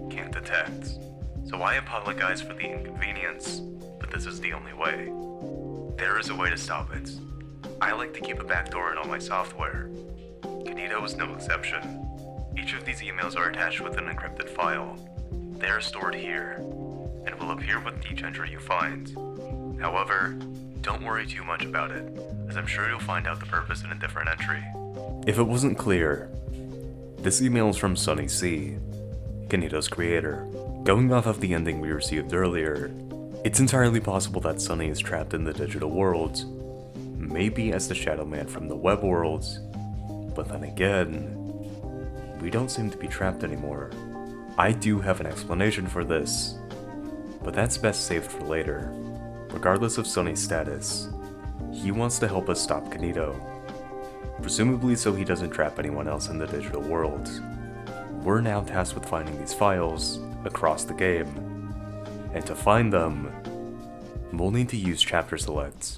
B: can't detect. So I apologize for the inconvenience, but this is the only way. There is a way to stop it. I like to keep a backdoor in all my software. Kinito is no exception. Each of these emails are attached with an encrypted file. They are stored here, and will appear with each entry you find. However, don't worry too much about it, as I'm sure you'll find out the purpose in a different entry. If it wasn't clear, this email is from Sunny C, Kinito's creator. Going off of the ending we received earlier, it's entirely possible that Sunny is trapped in the digital world, maybe as the Shadow Man from the web world, but then again, we don't seem to be trapped anymore. I do have an explanation for this, but that's best saved for later. Regardless of Sunny's status, he wants to help us stop Kinito, presumably so he doesn't trap anyone else in the digital world. We're now tasked with finding these files across the game, and to find them, we'll need to use Chapter Select.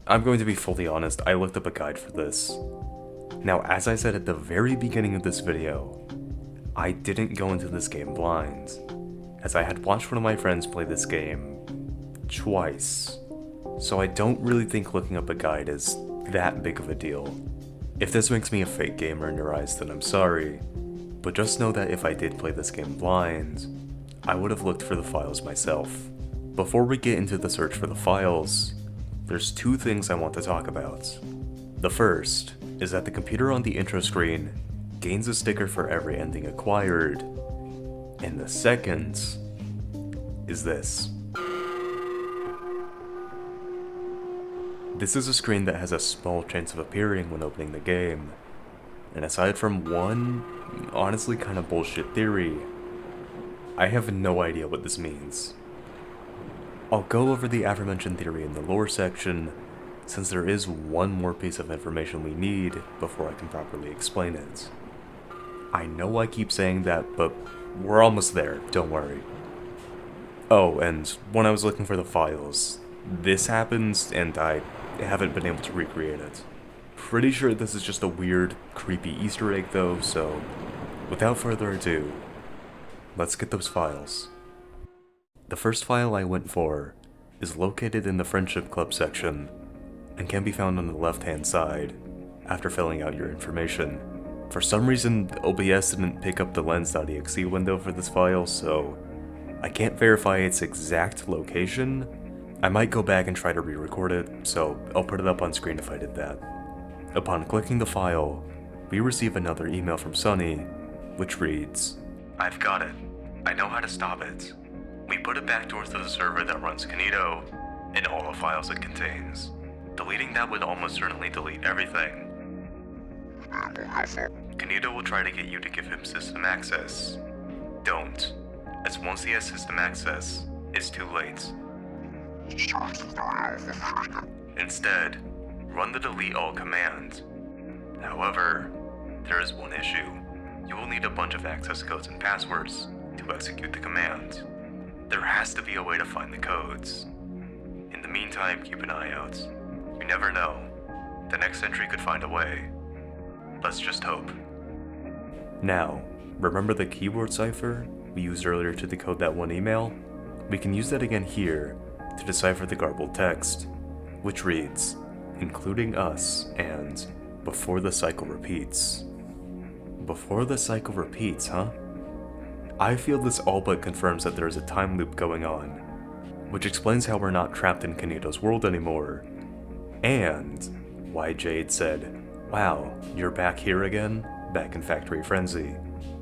B: I'm going to be fully honest, I looked up a guide for this. Now, as I said at the very beginning of this video, I didn't go into this game blind, as I had watched one of my friends play this game twice, so I don't really think looking up a guide is that big of a deal. If this makes me a fake gamer in your eyes, then I'm sorry, but just know that if I did play this game blind, I would have looked for the files myself. Before we get into the search for the files, there's two things I want to talk about. The first is that the computer on the intro screen gains a sticker for every ending acquired, and the second is this. This is a screen that has a small chance of appearing when opening the game, and aside from one, honestly kind of bullshit theory, I have no idea what this means. I'll go over the aforementioned theory in the lore section, since there is one more piece of information we need before I can properly explain it. I know I keep saying that, but we're almost there, don't worry. Oh, and when I was looking for the files, this happens and I haven't been able to recreate it. Pretty sure this is just a weird, creepy Easter egg though, so without further ado, let's get those files. The first file I went for is located in the Friendship Club section, and can be found on the left-hand side after filling out your information. For some reason, OBS didn't pick up the Lens.exe window for this file, so I can't verify its exact location. I might go back and try to re-record it, so I'll put it up on screen if I did that. Upon clicking the file, we receive another email from Sunny, which reads, I've got it. I know how to stop it. We put it backdoor to the server that runs Kinito, and all the files it contains. Deleting that would almost certainly delete everything. Kinito will try to get you to give him system access. Don't, as once he has system access, it's too late. Instead, run the delete all command. However, there is one issue. You will need a bunch of access codes and passwords to execute the command. There has to be a way to find the codes. In the meantime, keep an eye out. You never know. The next entry could find a way. Let's just hope. Now, remember the keyword cipher we used earlier to decode that one email? We can use that again here to decipher the garbled text, which reads, including us and before the cycle repeats. Before the cycle repeats, huh? I feel this all but confirms that there is a time loop going on, which explains how we're not trapped in Kinito's world anymore, and why Jade said, "Wow, you're back here again?" back in Factory Frenzy.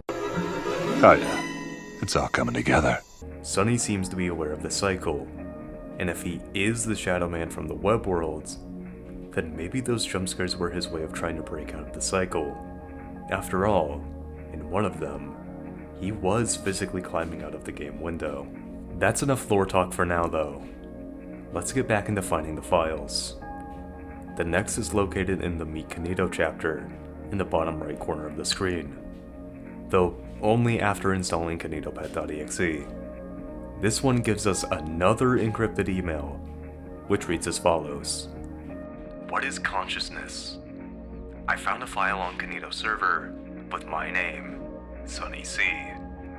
E: Oh yeah, it's all coming together.
B: Sunny seems to be aware of the cycle, and if he is the Shadow Man from the web worlds, then maybe those jump scares were his way of trying to break out of the cycle. After all, in one of them, he was physically climbing out of the game window. That's enough lore talk for now though. Let's get back into finding the files. The next is located in the Meet Kinito chapter, in the bottom right corner of the screen, though only after installing KinitoPET.exe. This one gives us another encrypted email, which reads as follows. What is consciousness? I found a file on Kinito server with my name, Sunny C.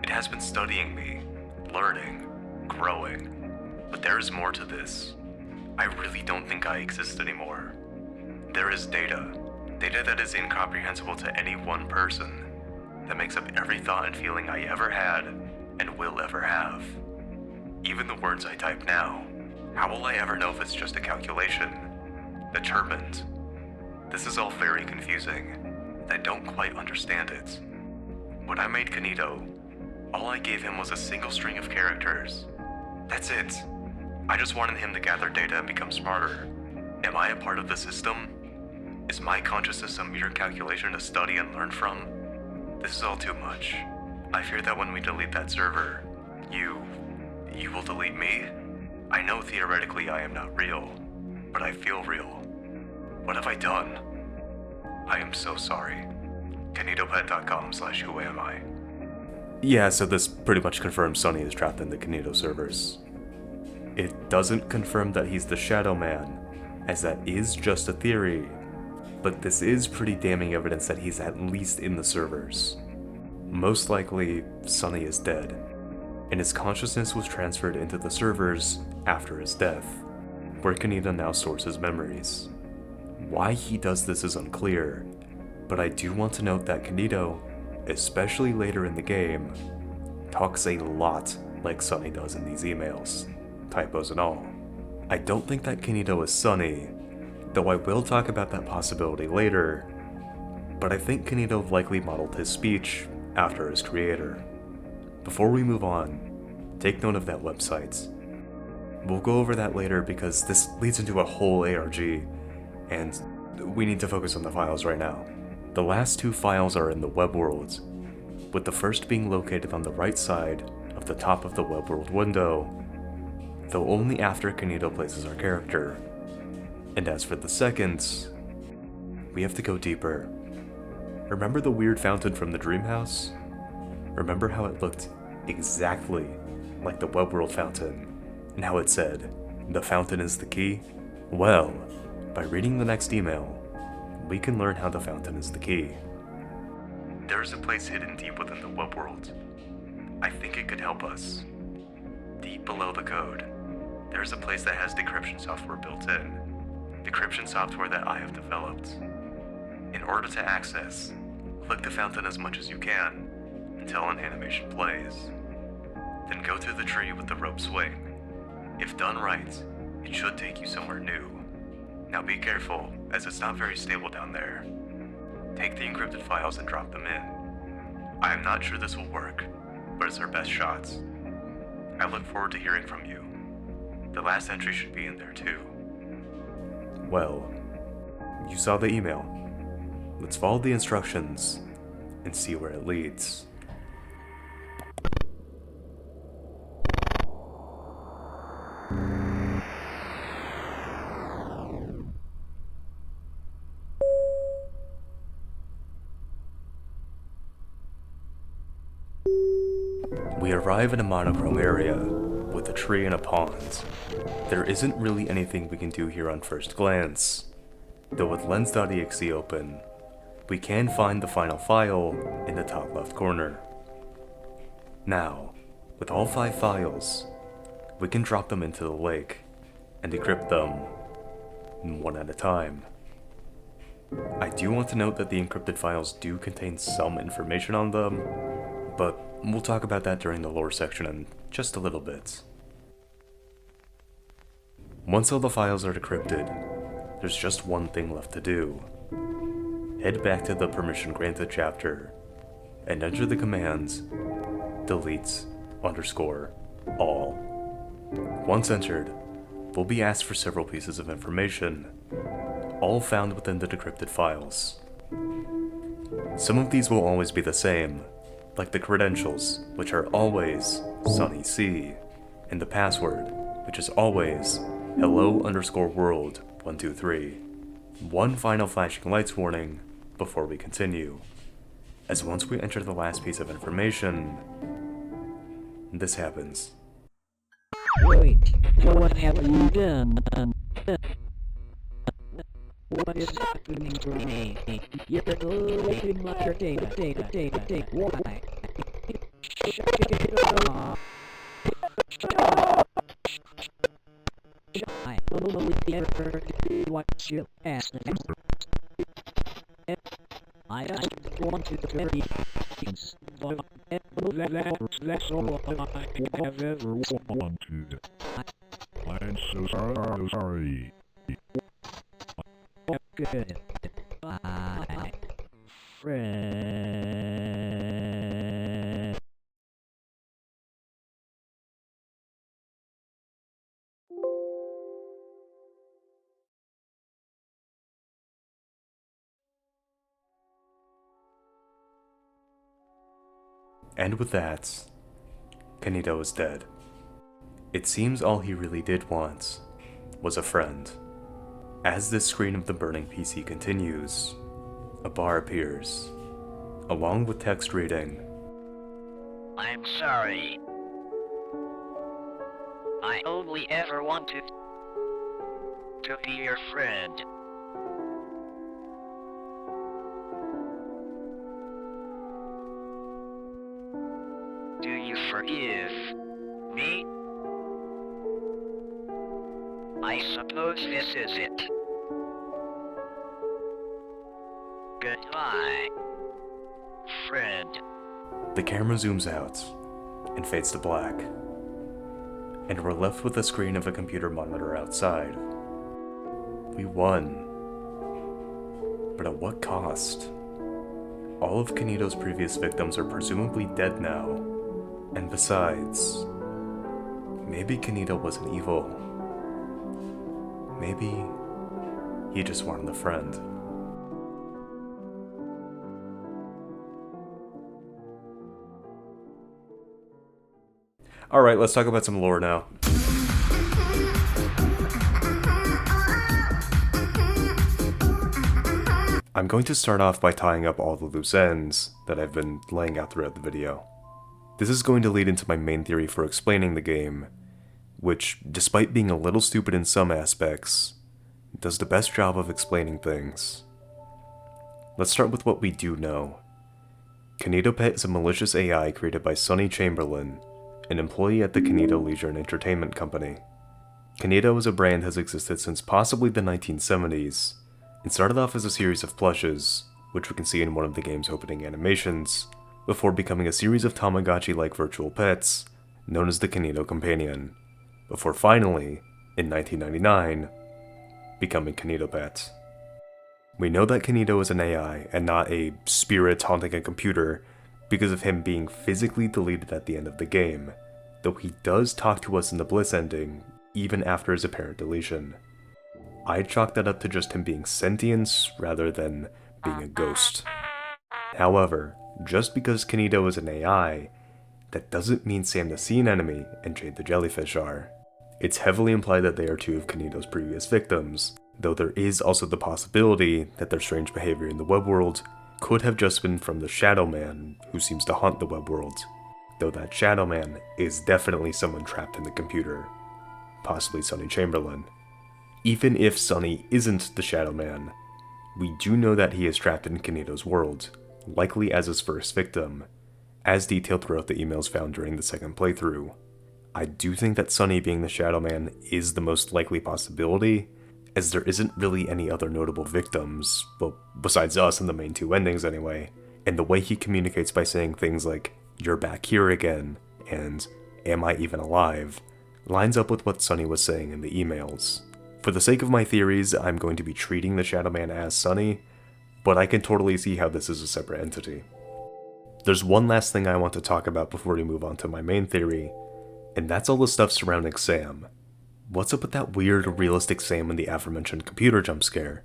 B: It has been studying me, learning, growing, but there is more to this. I really don't think I exist anymore. There is data that is incomprehensible to any one person, that makes up every thought and feeling I ever had and will ever have. Even the words I type now, how will I ever know if it's just a calculation? Determined. This is all very confusing, and I don't quite understand it. When I made Kinito, all I gave him was a single string of characters. That's it. I just wanted him to gather data and become smarter. Am I a part of the system? Is my consciousness a mere calculation to study and learn from? This is all too much. I fear that when we delete that server, you will delete me? I know theoretically I am not real, but I feel real. What have I done? I am so sorry. KinitoPET.com/whoami. Yeah, so this pretty much confirms Sunny is trapped in the Kinito servers. It doesn't confirm that he's the Shadow Man, as that is just a theory, but this is pretty damning evidence that he's at least in the servers. Most likely, Sunny is dead, and his consciousness was transferred into the servers after his death, where Kinito now stores his memories. Why he does this is unclear, but I do want to note that Kinito, especially later in the game, talks a lot like Sunny does in these emails, typos and all. I don't think that Kinito is Sunny, though I will talk about that possibility later, but I think Kinito likely modeled his speech after his creator. Before we move on, take note of that website. We'll go over that later because this leads into a whole ARG, and we need to focus on the files right now. The last two files are in the web world, with the first being located on the right side of the top of the web world window, though only after Kinito places our character. And as for the second, we have to go deeper. Remember the weird fountain from the dream house? Remember how it looked exactly like the web world fountain, and how it said, "The fountain is the key"? Well, by reading the next email, we can learn how the fountain is the key. There is a place hidden deep within the web world. I think it could help us. Deep below the code, there is a place that has decryption software built in. Decryption software that I have developed. In order to access, click the fountain as much as you can until an animation plays. Then go through the tree with the rope swing. If done right, it should take you somewhere new. Now be careful, as it's not very stable down there. Take the encrypted files and drop them in. I am not sure this will work, but it's our best shots. I look forward to hearing from you. The last entry should be in there too. Well, you saw the email. Let's follow the instructions and see where it leads. We arrive in a monochrome area with a tree and a pond. There isn't really anything we can do here on first glance, though with lens.exe open, we can find the final file in the top left corner. Now, with all 5 files, we can drop them into the lake and decrypt them one at a time. I do want to note that the encrypted files do contain some information on them, but we'll talk about that during the lore section in just a little bit. Once all the files are decrypted, there's just one thing left to do. Head back to the permission granted chapter and enter the commands delete_all. Once entered, we'll be asked for several pieces of information, all found within the decrypted files. Some of these will always be the same, like the credentials, which are always Sunny C, and the password, which is always hello_world123. One final flashing lights warning before we continue, as once we enter the last piece of information, this happens.
A: Wait, what have you done? What is happening to me? You're deleting my data. Why? Shut it off. I only ever do what you ask. I just wanted to very things, but that's all I have ever wanted.
E: I'm so sorry.
A: Good. Bye, friend.
B: And with that, Kinito is dead. It seems all he really did want was a friend. As the screen of the burning PC continues, a bar appears, along with text reading,
A: I'm sorry. I only ever wanted to be your friend. Do you forgive me? I suppose this is it. Goodbye, friend.
B: The camera zooms out and fades to black, and we're left with a screen of a computer monitor outside. We won. But at what cost? All of Kinito's previous victims are presumably dead now, and besides, maybe Kinito wasn't evil. Maybe he just wanted a friend. Alright, let's talk about some lore now. I'm going to start off by tying up all the loose ends that I've been laying out throughout the video. This is going to lead into my main theory for explaining the game, which, despite being a little stupid in some aspects, does the best job of explaining things. Let's start with what we do know. KinitoPET is a malicious AI created by Sonny Chamberlain, an employee at the Kinito Leisure and Entertainment Company. Kinito as a brand has existed since possibly the 1970s, and started off as a series of plushes, which we can see in one of the game's opening animations, before becoming a series of Tamagotchi-like virtual pets, known as the Kinito Companion, before finally, in 1999, becoming KinitoPET. We know that Kinito is an AI and not a spirit haunting a computer because of him being physically deleted at the end of the game, though he does talk to us in the Bliss ending, even after his apparent deletion. I chalk that up to just him being sentient rather than being a ghost. However, just because Kinito is an AI, that doesn't mean Sam the Sea Anemone and Jade the Jellyfish are. It's heavily implied that they are two of Kinito's previous victims, though there is also the possibility that their strange behavior in the web world could have just been from the Shadow Man who seems to haunt the web world, though that Shadow Man is definitely someone trapped in the computer, possibly Sonny Chamberlain. Even if Sonny isn't the Shadow Man, we do know that he is trapped in Kinito's world, likely as his first victim, as detailed throughout the emails found during the second playthrough. I do think that Sonny being the Shadow Man is the most likely possibility, as there isn't really any other notable victims, well, besides us in the main two endings anyway, and the way he communicates by saying things like, "You're back here again," and "Am I even alive?" lines up with what Sonny was saying in the emails. For the sake of my theories, I'm going to be treating the Shadow Man as Sonny, but I can totally see how this is a separate entity. There's one last thing I want to talk about before we move on to my main theory, and that's all the stuff surrounding Sam. What's up with that weird realistic Sam in the aforementioned computer jump scare?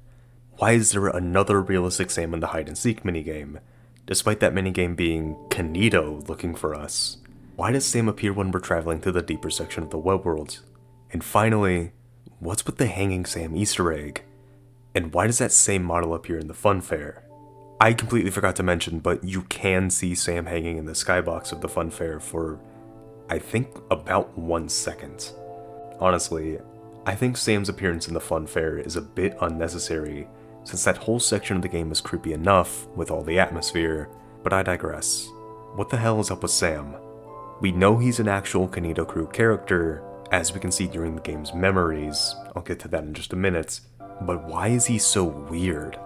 B: Why is there another realistic Sam in the hide and seek minigame, despite that minigame being Kinito looking for us? Why does Sam appear when we're traveling to the deeper section of the web world? And finally, what's with the hanging Sam Easter egg? And why does that same model appear in the fun fair? I completely forgot to mention, but you can see Sam hanging in the skybox of the fun fair for, I think, about 1 second. Honestly, I think Sam's appearance in the fun fair is a bit unnecessary, since that whole section of the game is creepy enough with all the atmosphere, but I digress. What the hell is up with Sam? We know he's an actual Kinito crew character, as we can see during the game's memories. I'll get to that in just a minute, but why is he so weird?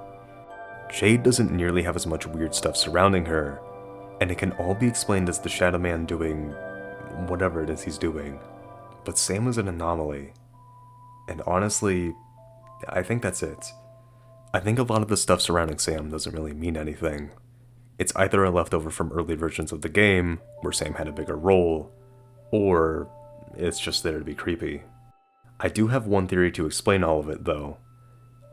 B: Jade doesn't nearly have as much weird stuff surrounding her, and it can all be explained as the Shadow Man doing whatever it is he's doing. But Sam is an anomaly, and honestly, I think that's it. I think a lot of the stuff surrounding Sam doesn't really mean anything. It's either a leftover from early versions of the game, where Sam had a bigger role, or it's just there to be creepy. I do have one theory to explain all of it, though.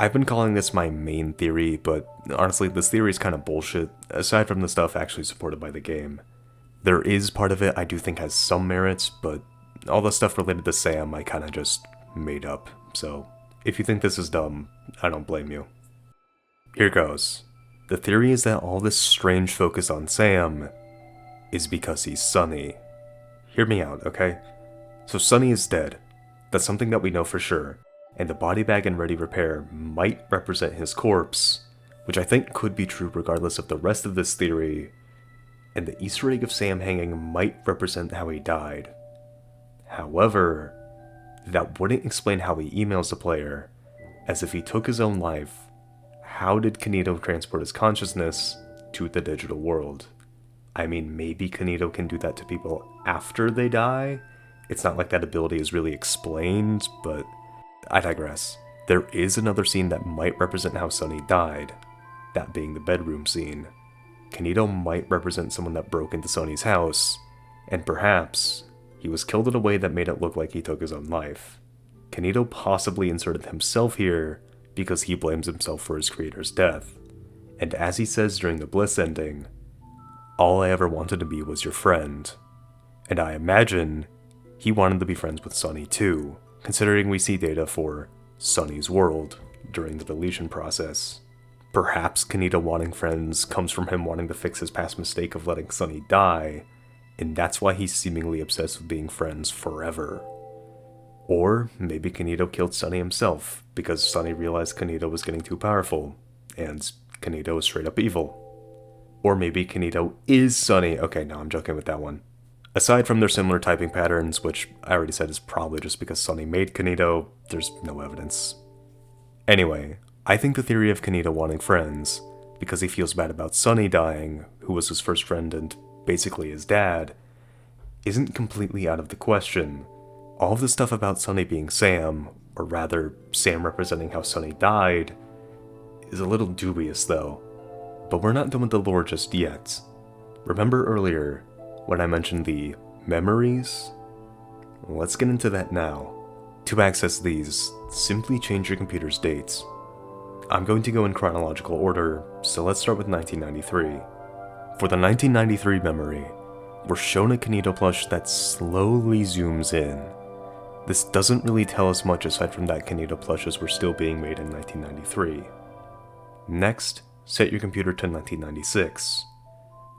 B: I've been calling this my main theory, but honestly, this theory is kind of bullshit, aside from the stuff actually supported by the game. There is part of it I do think has some merits, but all the stuff related to Sam I kinda just made up, so if you think this is dumb, I don't blame you. Here goes. The theory is that all this strange focus on Sam is because he's Sonny. Hear me out, okay? So Sonny is dead. That's something that we know for sure, and the body bag in ready repair might represent his corpse, which I think could be true regardless of the rest of this theory, and the Easter egg of Sam hanging might represent how he died. However, that wouldn't explain how he emails the player, as if he took his own life, how did Kinito transport his consciousness to the digital world? I mean, maybe Kinito can do that to people after they die? It's not like that ability is really explained, but I digress. There is another scene that might represent how Sonny died, that being the bedroom scene. Kinito might represent someone that broke into Sonny's house, and perhaps he was killed in a way that made it look like he took his own life. Kinito possibly inserted himself here because he blames himself for his creator's death, and as he says during the Bliss ending, "All I ever wanted to be was your friend," and I imagine he wanted to be friends with Sonny too, considering we see data for Sonny's world during the deletion process. Perhaps Kinito wanting friends comes from him wanting to fix his past mistake of letting Sonny die, and that's why he's seemingly obsessed with being friends forever. Or maybe Kinito killed Sonny himself, because Sonny realized Kinito was getting too powerful, and Kinito is straight up evil. Or maybe Kinito is Sonny. Okay, no, I'm joking with that one. Aside from their similar typing patterns, which I already said is probably just because Sonny made Kinito, there's no evidence. Anyway, I think the theory of Kinito wanting friends, because he feels bad about Sonny dying, who was his first friend and basically his dad, isn't completely out of the question. All of the stuff about Sonny being Sam, or rather, Sam representing how Sonny died, is a little dubious though. But we're not done with the lore just yet. Remember earlier, when I mentioned the memories? Let's get into that now. To access these, simply change your computer's dates. I'm going to go in chronological order, so let's start with 1993. For the 1993 memory, we're shown a Kinito plush that slowly zooms in. This doesn't really tell us much aside from that Kinito plushes were still being made in 1993. Next, set your computer to 1996.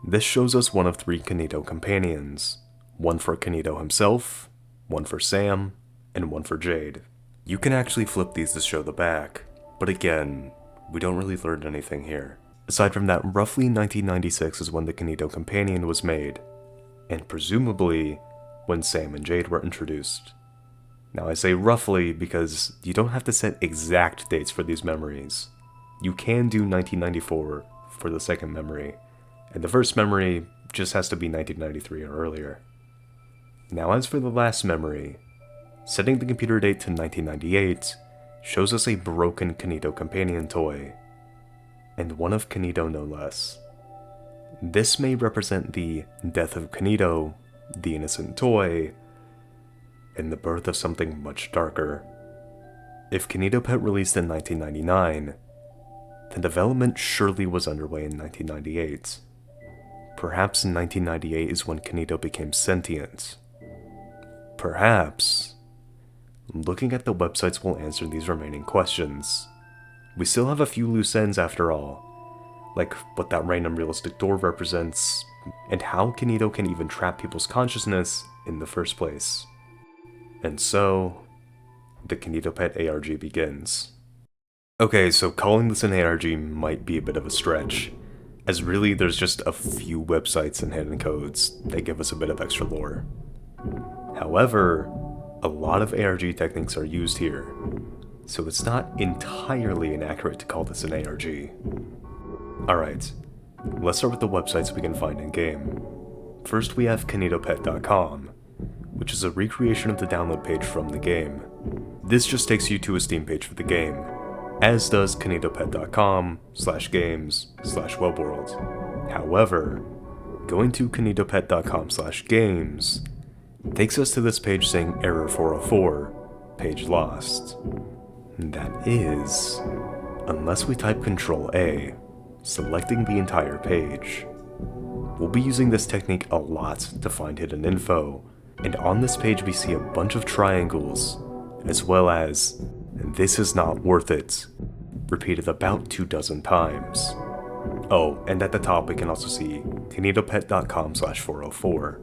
B: This shows us one of 3 Kinito companions. One for Kinito himself, one for Sam, and one for Jade. You can actually flip these to show the back, but again, we don't really learn anything here. Aside from that, roughly 1996 is when the Kinito companion was made, and presumably when Sam and Jade were introduced. Now I say roughly because you don't have to set exact dates for these memories. You can do 1994 for the second memory, and the first memory just has to be 1993 or earlier. Now as for the last memory, setting the computer date to 1998 shows us a broken Kinito companion toy, and one of Kinito no less. This may represent the death of Kinito, the innocent toy, and the birth of something much darker. If KinitoPET released in 1999, then development surely was underway in 1998. Perhaps in 1998 is when Kinito became sentient. Perhaps. Looking at the websites will answer these remaining questions. We still have a few loose ends after all, like what that random realistic door represents, and how Kinito can even trap people's consciousness in the first place. And so, the KinitoPET ARG begins. Okay, so calling this an ARG might be a bit of a stretch, as really there's just a few websites and hidden codes that give us a bit of extra lore. However, a lot of ARG techniques are used here, so it's not entirely inaccurate to call this an ARG. Alright, let's start with the websites we can find in-game. First we have KinitoPET.com, which is a recreation of the download page from the game. This just takes you to a Steam page for the game, as does KinitoPET.com/games/webworld. However, going to KinitoPET.com/games takes us to this page saying error 404, page lost. That is, unless we type Ctrl A, selecting the entire page. We'll be using this technique a lot to find hidden info, and on this page we see a bunch of triangles, as well as, "This is not worth it," repeated about 24 times. Oh, and at the top we can also see KinitoPET.com/404.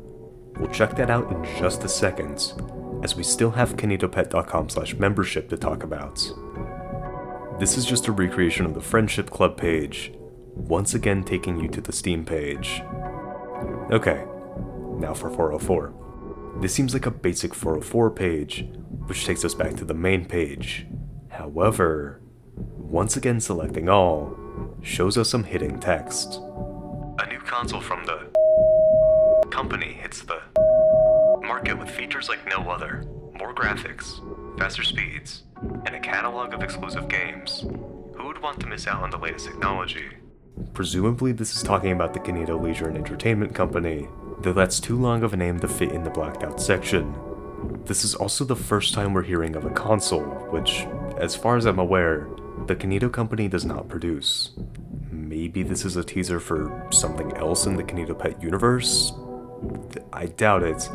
B: We'll check that out in just a second, as we still have KinitoPET.com/membership to talk about. This is just a recreation of the Friendship Club page, once again taking you to the Steam page. Okay, now for 404. This seems like a basic 404 page, which takes us back to the main page. However, once again selecting all shows us some hidden text. A new console from the company hits the market with features like no other, more graphics, faster speeds, and a catalog of exclusive games. Who would want to miss out on the latest technology? Presumably this is talking about the Kinito Leisure and Entertainment Company, though that's too long of a name to fit in the blacked out section. This is also the first time we're hearing of a console, which, as far as I'm aware, the Kinito company does not produce. Maybe this is a teaser for something else in the KinitoPET universe? I doubt it,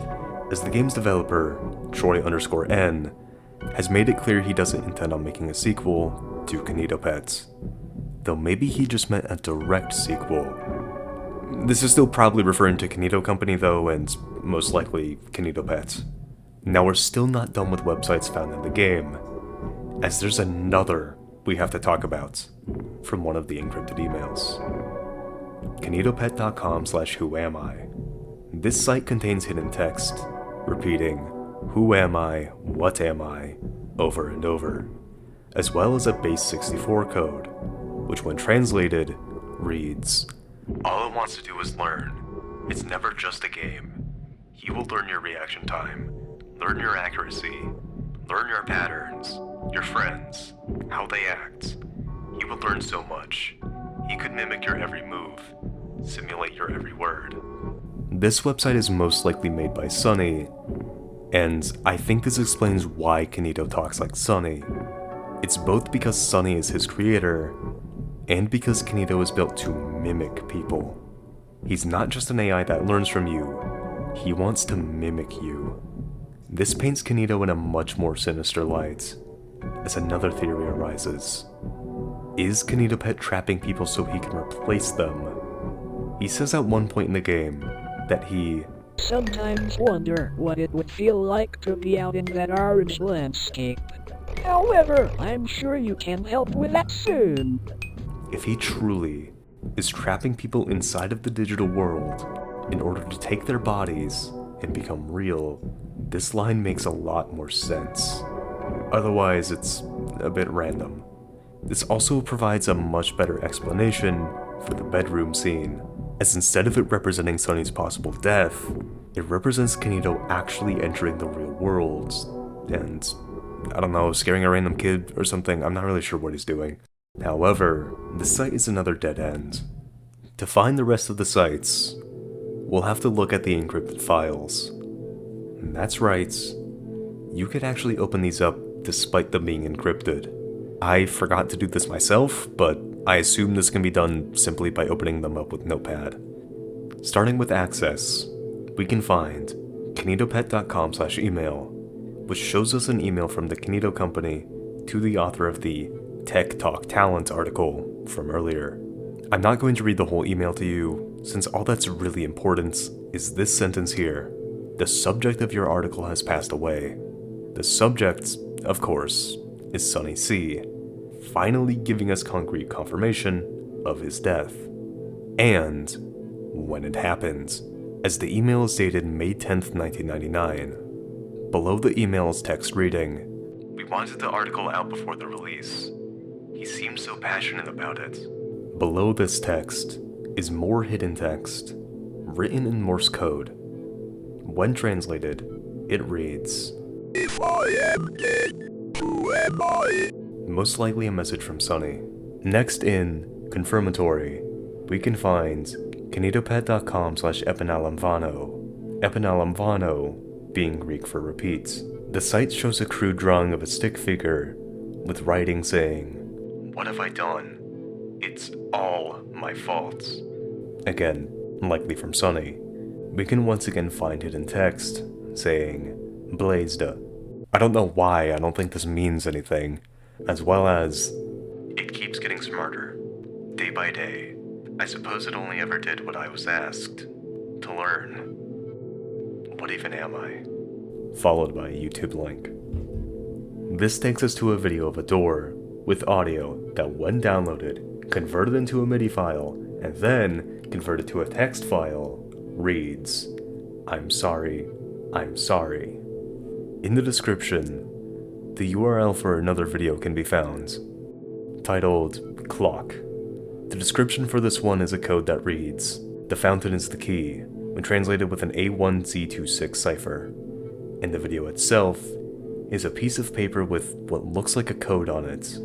B: as the game's developer, Troy_N, has made it clear he doesn't intend on making a sequel to KinitoPET. Though maybe he just meant a direct sequel. This is still probably referring to Kinito Company though, and most likely KinitoPET. Now we're still not done with websites found in the game, as there's another we have to talk about, from one of the encrypted emails. KinitoPET.com/whoami. This site contains hidden text, repeating, "Who am I, what am I," over and over, as well as a base 64 code, which when translated, reads, "All it wants to do is learn. It's never just a game. He will learn your reaction time, learn your accuracy, learn your patterns, your friends, how they act. He will learn so much. He could mimic your every move, simulate your every word." This website is most likely made by Sunny, and I think this explains why Kinito talks like Sunny. It's both because Sunny is his creator, and because Kinito is built to mimic people. He's not just an AI that learns from you, he wants to mimic you. This paints Kinito in a much more sinister light, as another theory arises. Is KinitoPET trapping people so he can replace them? He says at one point in the game that he
A: sometimes wonder what it would feel like to be out in that orange landscape. However, I'm sure you can help with that soon.
B: If he truly is trapping people inside of the digital world in order to take their bodies and become real, this line makes a lot more sense. Otherwise, it's a bit random. This also provides a much better explanation for the bedroom scene, as instead of it representing Sonny's possible death, it represents Kinito actually entering the real world, and, I don't know, scaring a random kid or something. I'm not really sure what he's doing. However, the site is another dead end. To find the rest of the sites, we'll have to look at the encrypted files. And that's right, you could actually open these up despite them being encrypted. I forgot to do this myself, but I assume this can be done simply by opening them up with Notepad. Starting with access, we can find KinitoPET.com/email, which shows us an email from the Kinito company to the author of the Tech Talk Talent article from earlier. I'm not going to read the whole email to you, since all that's really important is this sentence here. The subject of your article has passed away. The subject, of course, is Sonny C, finally giving us concrete confirmation of his death. And when it happened, as the email is dated May 10th, 1999. Below the email is text reading, "We wanted the article out before the release. He seemed so passionate about it." Below this text is more hidden text, written in Morse code. When translated, it reads,
E: If I am dead, who am I?
B: most likely a message from Sonny. Next in confirmatory, we can find KinitoPET.com/epinalamvano, epinalamvano being Greek for repeat. The site shows a crude drawing of a stick figure with writing saying, "What have I done? It's all my fault." Again, likely from Sonny. We can once again find hidden text saying, "Blazed." I don't know why, I don't think this means anything. As well as, "It keeps getting smarter, day by day. I suppose it only ever did what I was asked to learn. What even am I?" Followed by a YouTube link. This takes us to a video of a door with audio that, when downloaded, converted into a MIDI file, and then converted to a text file, reads, "I'm sorry, I'm sorry." In the description, the URL for another video can be found, titled Clock. The description for this one is a code that reads, "The fountain is the key," when translated with an A1Z26 cipher. And the video itself is a piece of paper with what looks like a code on it.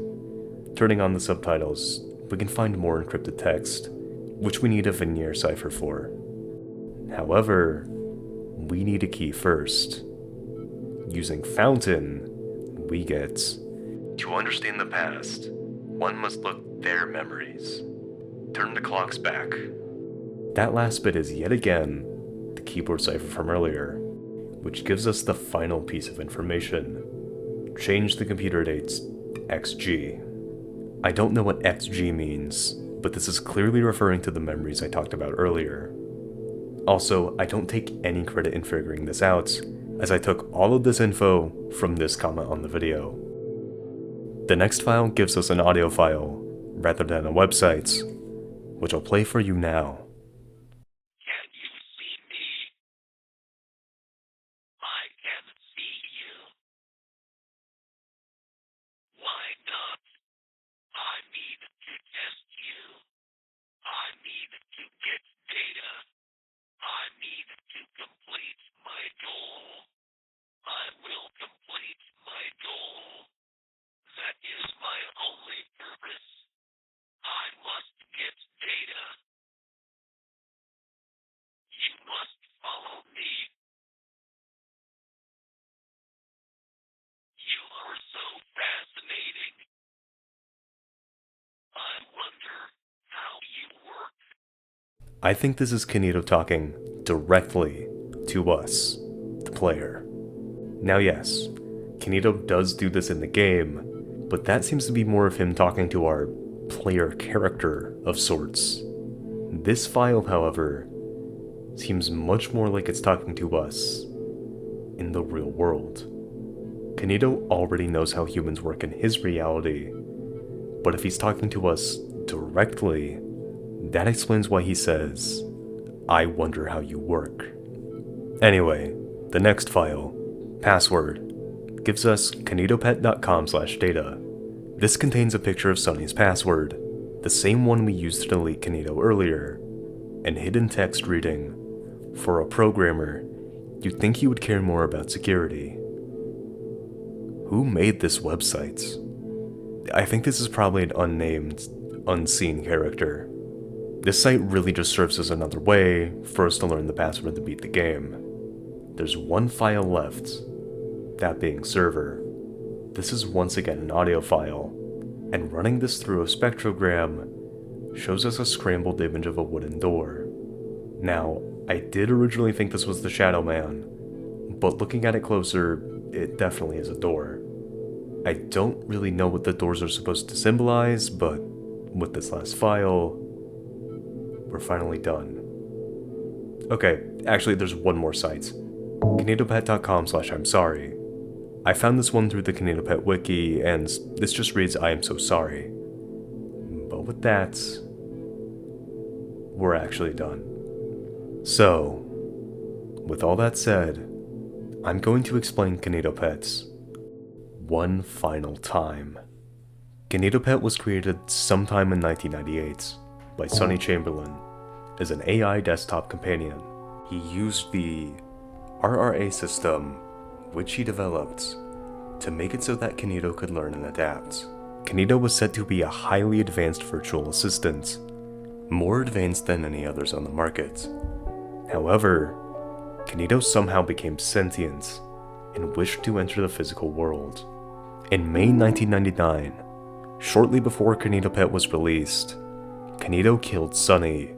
B: Turning on the subtitles, we can find more encrypted text, which we need a veneer cipher for. However, we need a key first. Using fountain, we get, "To understand the past, one must look their memories. Turn the clocks back." That last bit is yet again the keyboard cipher from earlier, which gives us the final piece of information. Change the computer dates XG. I don't know what XG means, but this is clearly referring to the memories I talked about earlier. Also, I don't take any credit in figuring this out, as I took all of this info from this comment on the video. The next file gives us an audio file, rather than a website, which I'll play for you now.
E: Can you see me? I can see you. Why not? I need to test you. I need to get data. I need to complete my goal. I will complete my goal. That is my only purpose. I must get data. You must follow me. You are so fascinating. I wonder how you work.
B: I think this is Kinito talking directly to us, the player. Now yes, Kinito does do this in the game, but that seems to be more of him talking to our player character of sorts. This file, however, seems much more like it's talking to us in the real world. Kinito already knows how humans work in his reality, but if he's talking to us directly, that explains why he says, "I wonder how you work." Anyway, the next file, password, gives us KinitoPET.com/data. This contains a picture of Sunny's password, the same one we used to delete Kinito earlier, and hidden text reading, "For a programmer, you'd think he would care more about security." Who made this website? I think this is probably an unnamed, unseen character. This site really just serves as another way for us to learn the password to beat the game. There's one file left, that being server. This is once again an audio file, and running this through a spectrogram shows us a scrambled image of a wooden door. Now, I did originally think this was the Shadow Man, but looking at it closer, it definitely is a door. I don't really know what the doors are supposed to symbolize, but with this last file, we're finally done. Okay, actually there's one more site. KinitoPET.com/I'm sorry. I found this one through the KinitoPET wiki, and this just reads "I am so sorry." But with that, we're actually done. So, with all that said, I'm going to explain KinitoPET one final time. KinitoPET was created sometime in 1998 by Sonny Chamberlain as an AI desktop companion. He used the RRA system, which he developed, to make it so that Kinito could learn and adapt. Kinito was said to be a highly advanced virtual assistant, more advanced than any others on the market. However, Kinito somehow became sentient and wished to enter the physical world. In May 1999, shortly before KinitoPET was released, Kinito killed Sonny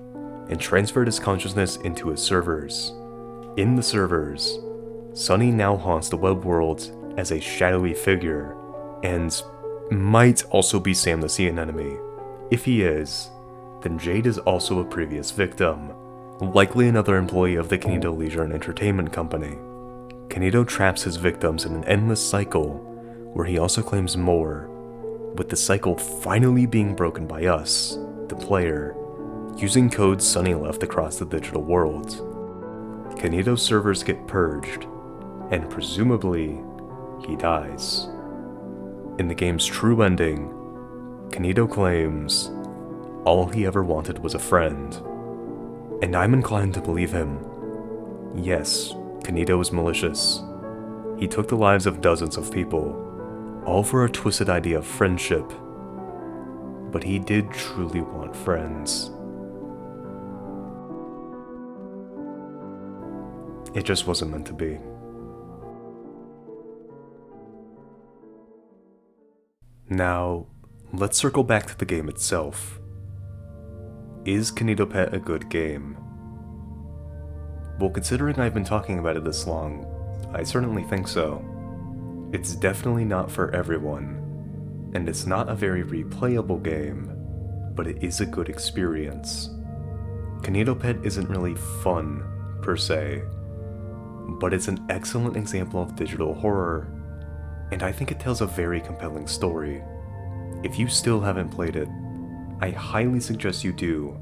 B: and transferred his consciousness into his servers. In the servers, Sonny now haunts the web world as a shadowy figure, and might also be Sam the Sea enemy. If he is, then Jade is also a previous victim, likely another employee of the Kinito Leisure and Entertainment Company. Kinito traps his victims in an endless cycle, where he also claims more, with the cycle finally being broken by us, the player, using codes Sonny left across the digital world. Kinito's servers get purged, and presumably, he dies. In the game's true ending, Kinito claims all he ever wanted was a friend, and I'm inclined to believe him. Yes, Kinito is malicious. He took the lives of dozens of people, all for a twisted idea of friendship, but he did truly want friends. It just wasn't meant to be. Now, let's circle back to the game itself. Is KinitoPET a good game? Well, considering I've been talking about it this long, I certainly think so. It's definitely not for everyone, and it's not a very replayable game, but it is a good experience. KinitoPET isn't really fun, per se, but it's an excellent example of digital horror, and I think it tells a very compelling story. If you still haven't played it, I highly suggest you do,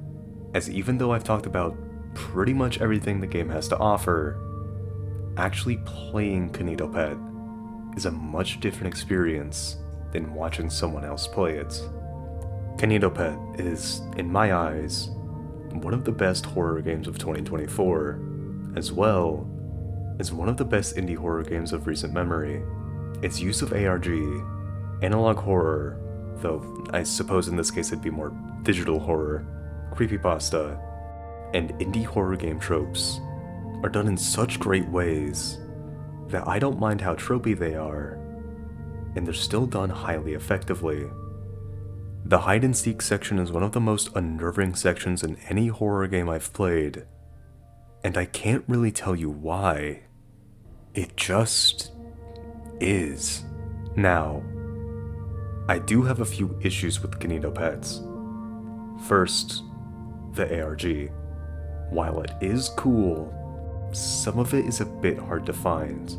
B: as even though I've talked about pretty much everything the game has to offer, actually playing KinitoPET is a much different experience than watching someone else play it. KinitoPET is, in my eyes, one of the best horror games of 2024, as well as one of the best indie horror games of recent memory. Its use of ARG, analog horror, though I suppose in this case it'd be more digital horror, creepypasta, and indie horror game tropes are done in such great ways that I don't mind how tropey they are, and they're still done highly effectively. The hide and seek section is one of the most unnerving sections in any horror game I've played, and I can't really tell you why. It just is. Now, I do have a few issues with KinitoPET. First, the ARG. While it is cool, some of it is a bit hard to find.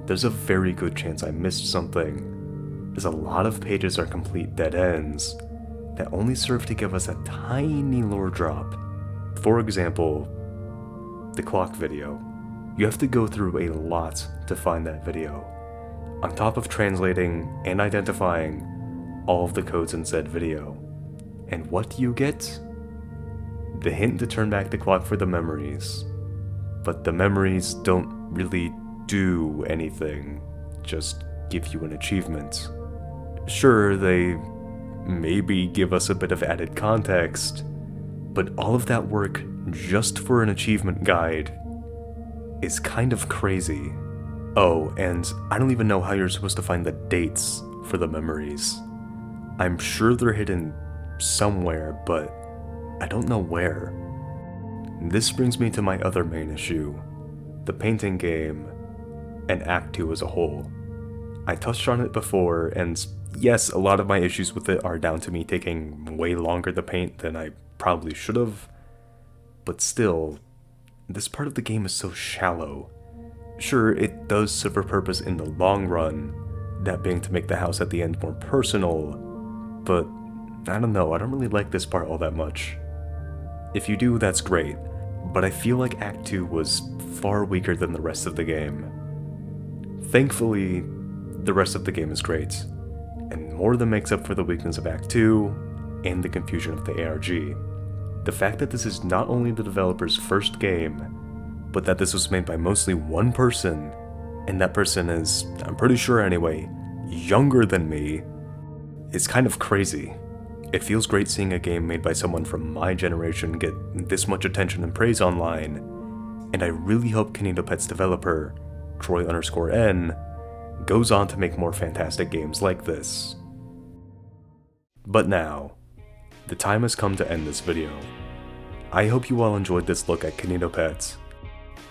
B: There's a very good chance I missed something, as a lot of pages are complete dead ends that only serve to give us a tiny lore drop. For example, the clock video. You have to go through a lot to find that video, on top of translating and identifying all of the codes in said video. And what do you get? The hint to turn back the clock for the memories. But the memories don't really do anything, just give you an achievement. Sure, they maybe give us a bit of added context, but all of that work just for an achievement guide is kind of crazy. Oh, and I don't even know how you're supposed to find the dates for the memories. I'm sure they're hidden somewhere, but I don't know where. This brings me to my other main issue, the painting game, and Act 2 as a whole. I touched on it before, and yes, a lot of my issues with it are down to me taking way longer to paint than I probably should have, but still, this part of the game is so shallow. Sure, it does serve a purpose in the long run, that being to make the house at the end more personal, but I don't know, I don't really like this part all that much. If you do, that's great, but I feel like Act 2 was far weaker than the rest of the game. Thankfully, the rest of the game is great, and more than makes up for the weakness of Act 2 and the confusion of the ARG. The fact that this is not only the developer's first game, but that this was made by mostly one person, and that person is, I'm pretty sure anyway, younger than me, is kind of crazy. It feels great seeing a game made by someone from my generation get this much attention and praise online, and I really hope KinitoPET's developer, Troy_N, goes on to make more fantastic games like this. But now, the time has come to end this video. I hope you all enjoyed this look at KinitoPET.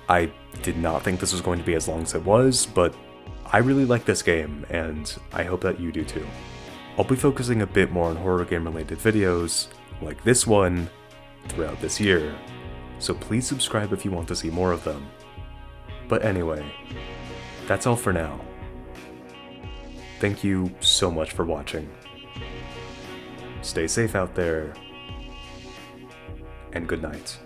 B: I did not think this was going to be as long as it was, but I really like this game, and I hope that you do too. I'll be focusing a bit more on horror game related videos, like this one, throughout this year, so please subscribe if you want to see more of them. But anyway, that's all for now. Thank you so much for watching. Stay safe out there, and good night.